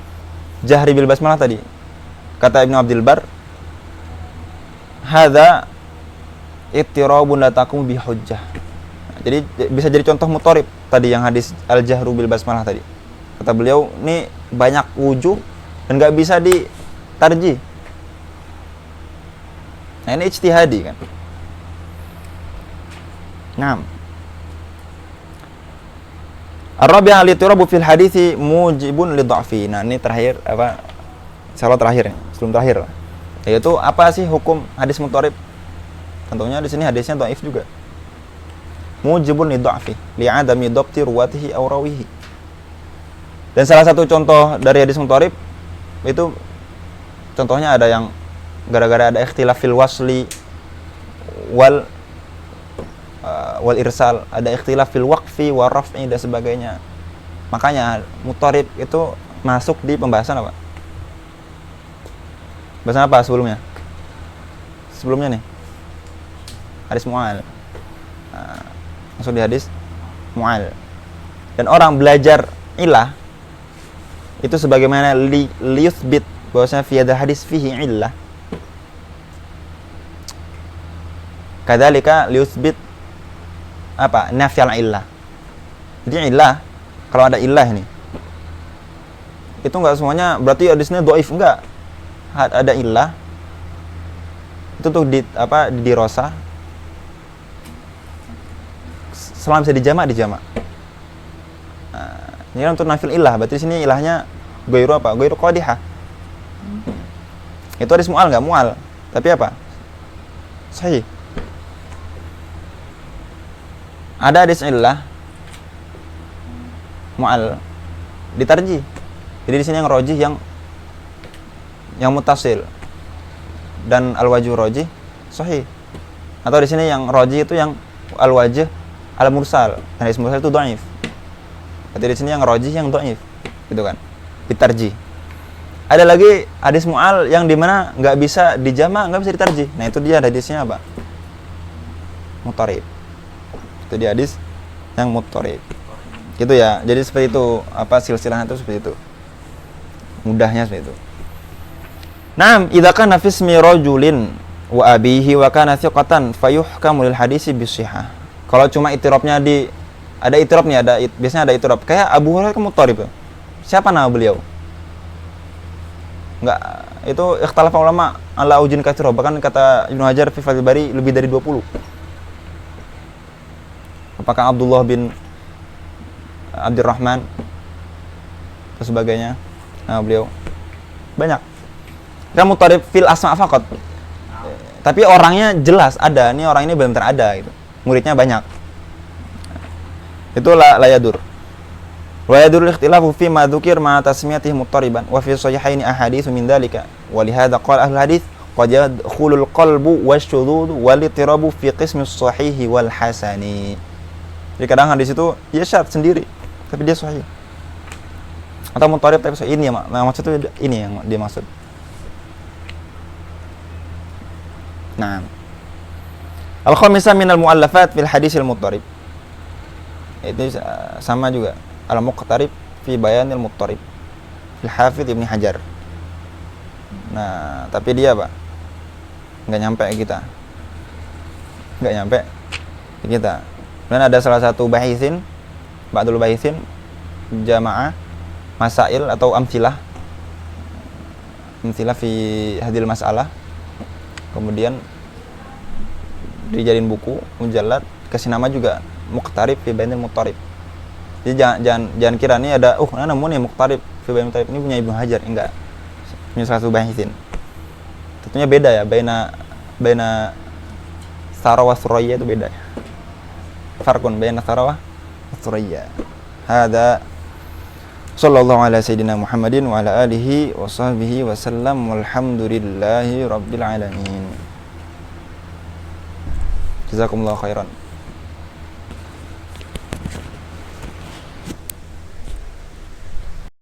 jahri bil basmalah tadi. Kata Ibnu Abdul Bar, hadza ittirabun la takum bi hujjah. Jadi bisa jadi contoh mutorib tadi yang hadis al-jahru bil basmalah tadi. Kata beliau, ini banyak wujuh dan nggak bisa ditarjih. Nah, ini ijtihadi kan. Naam. Ar-rabi'ah al-ittirabu fil hadithi mujibun li dha'fi. Nah, ini terakhir apa? Insyaallah terakhir ya, sebelum terakhir. Yaitu apa sih hukum hadis mutarib? Tentunya di sini hadisnya dhaif juga. Mujibun li dha'fi, li 'adami dhabti ruwatihi aw rawihi. Dan salah satu contoh dari hadis mutarib itu contohnya ada yang gara-gara ada ikhtilaf fil wasli wal irsal, ada ikhtilaf fil waqfi wa raf'i dan sebagainya. Makanya mutarib itu masuk di pembahasan apa? Pembahasan apa sebelumnya? Sebelumnya nih. Hadis mu'al. Nah, masuk di hadis mu'al. Dan orang belajar ilah itu sebagaimana liyuthbit bahwasanya fi hadha hadis fihi illah. Kadzalika liyuthbit apa? Nafyal illah. Jadi illah, kalau ada illah ini, itu enggak semuanya berarti hadisnya dhaif, enggak. Ada illah. Itu tuh dirasa. Selama bisa dijamak. Nah, ini kan untuk nafil illah, berarti di sini ilahnya ghairu apa? Ghairu qadihah. Itu hadis mu'al enggak mu'al, tapi apa? Sahih. Ada hadis illah mu'al ditarjih. Jadi di sini yang rajih yang muttasil dan al-wajh rajih sahih. Atau di sini yang rajih itu yang al-wajh al-mursal. Dan hadis mursal itu dhaif. Berarti di sini yang rajih yang dhaif. Gitu kan. Ditarjih. Ada lagi hadis mu'al yang dimana nggak bisa dijama, nggak bisa ditarjih. Nah itu dia hadisnya apa? Mutarib. Itu dia hadis yang mutarib. Gitu ya. Jadi seperti itu, apa silsilahnya itu seperti itu. Mudahnya seperti itu. Naam, idza kana fi ismi rajulin wa abihi wa kana thiqatan fayuhkamu lil hadisi bisihah. Kalau cuma itirabnya ada itirab nih, biasanya ada itirab. Kayak Abu Hurairah kan mutarib. Siapa nama beliau? Enggak, itu ikhtilaf ulama ala ujin katsira. Bahkan kata Ibnu Hajar fi Fathul Bari lebih dari 20. Apakah Abdullah bin Abdurrahman dan sebagainya? Nah, beliau banyak. Kan mutarib fil asma faqat. Tapi orangnya jelas ada. Ini orang ini benar-benar ada gitu. Muridnya banyak. Itulah layadur. Wa yadur ikhtilafu fi ma dzukir ma tasmiyatihi muttariban wa fi sahihaini ahadits min dzalika. Wa li hadza qala ahlul hadits qad yadkhulul qalbu wasyudud wal ittirabu fi qismi as-sahih wal hasani. Jadi kadang hadis itu ya syad sendiri, tapi dia sahih. Atau mutarib tapi sahih. Ini ya, maksud itu ini yang dia maksud. Nah. Al-khamisah min al-mu'allafat fil hadis al-muttarib. Itu sama juga. Al-muqtarib fi bayanil muttarib. Fil Hafidz Ibnu Hajar. Nah, tapi dia apa? Enggak nyampe kita. Enggak nyampe kita. Dan ada salah satu bahithin, ba'dul bahithin, jamaah, masail atau amsilah fi hadil masalah. Kemudian dijadiin buku, mujallad, kasih nama juga muqtarib fi bainil muttarib. Jadi jangan kira nih ada nemu nih muqtarib fi bainil muttarib, ini punya Ibnu Hajar, enggak. Punya salah satu bahithin. Tentunya beda ya, baina Sara wa Suraya itu beda ya. Farqun baina Sara wa Suraya. Hada sallallahu ala sayyidina Muhammadin wa ala alihi wa sahbihi wa sallam walhamdulillahi rabbil alamin. Jazakumullahu khairan.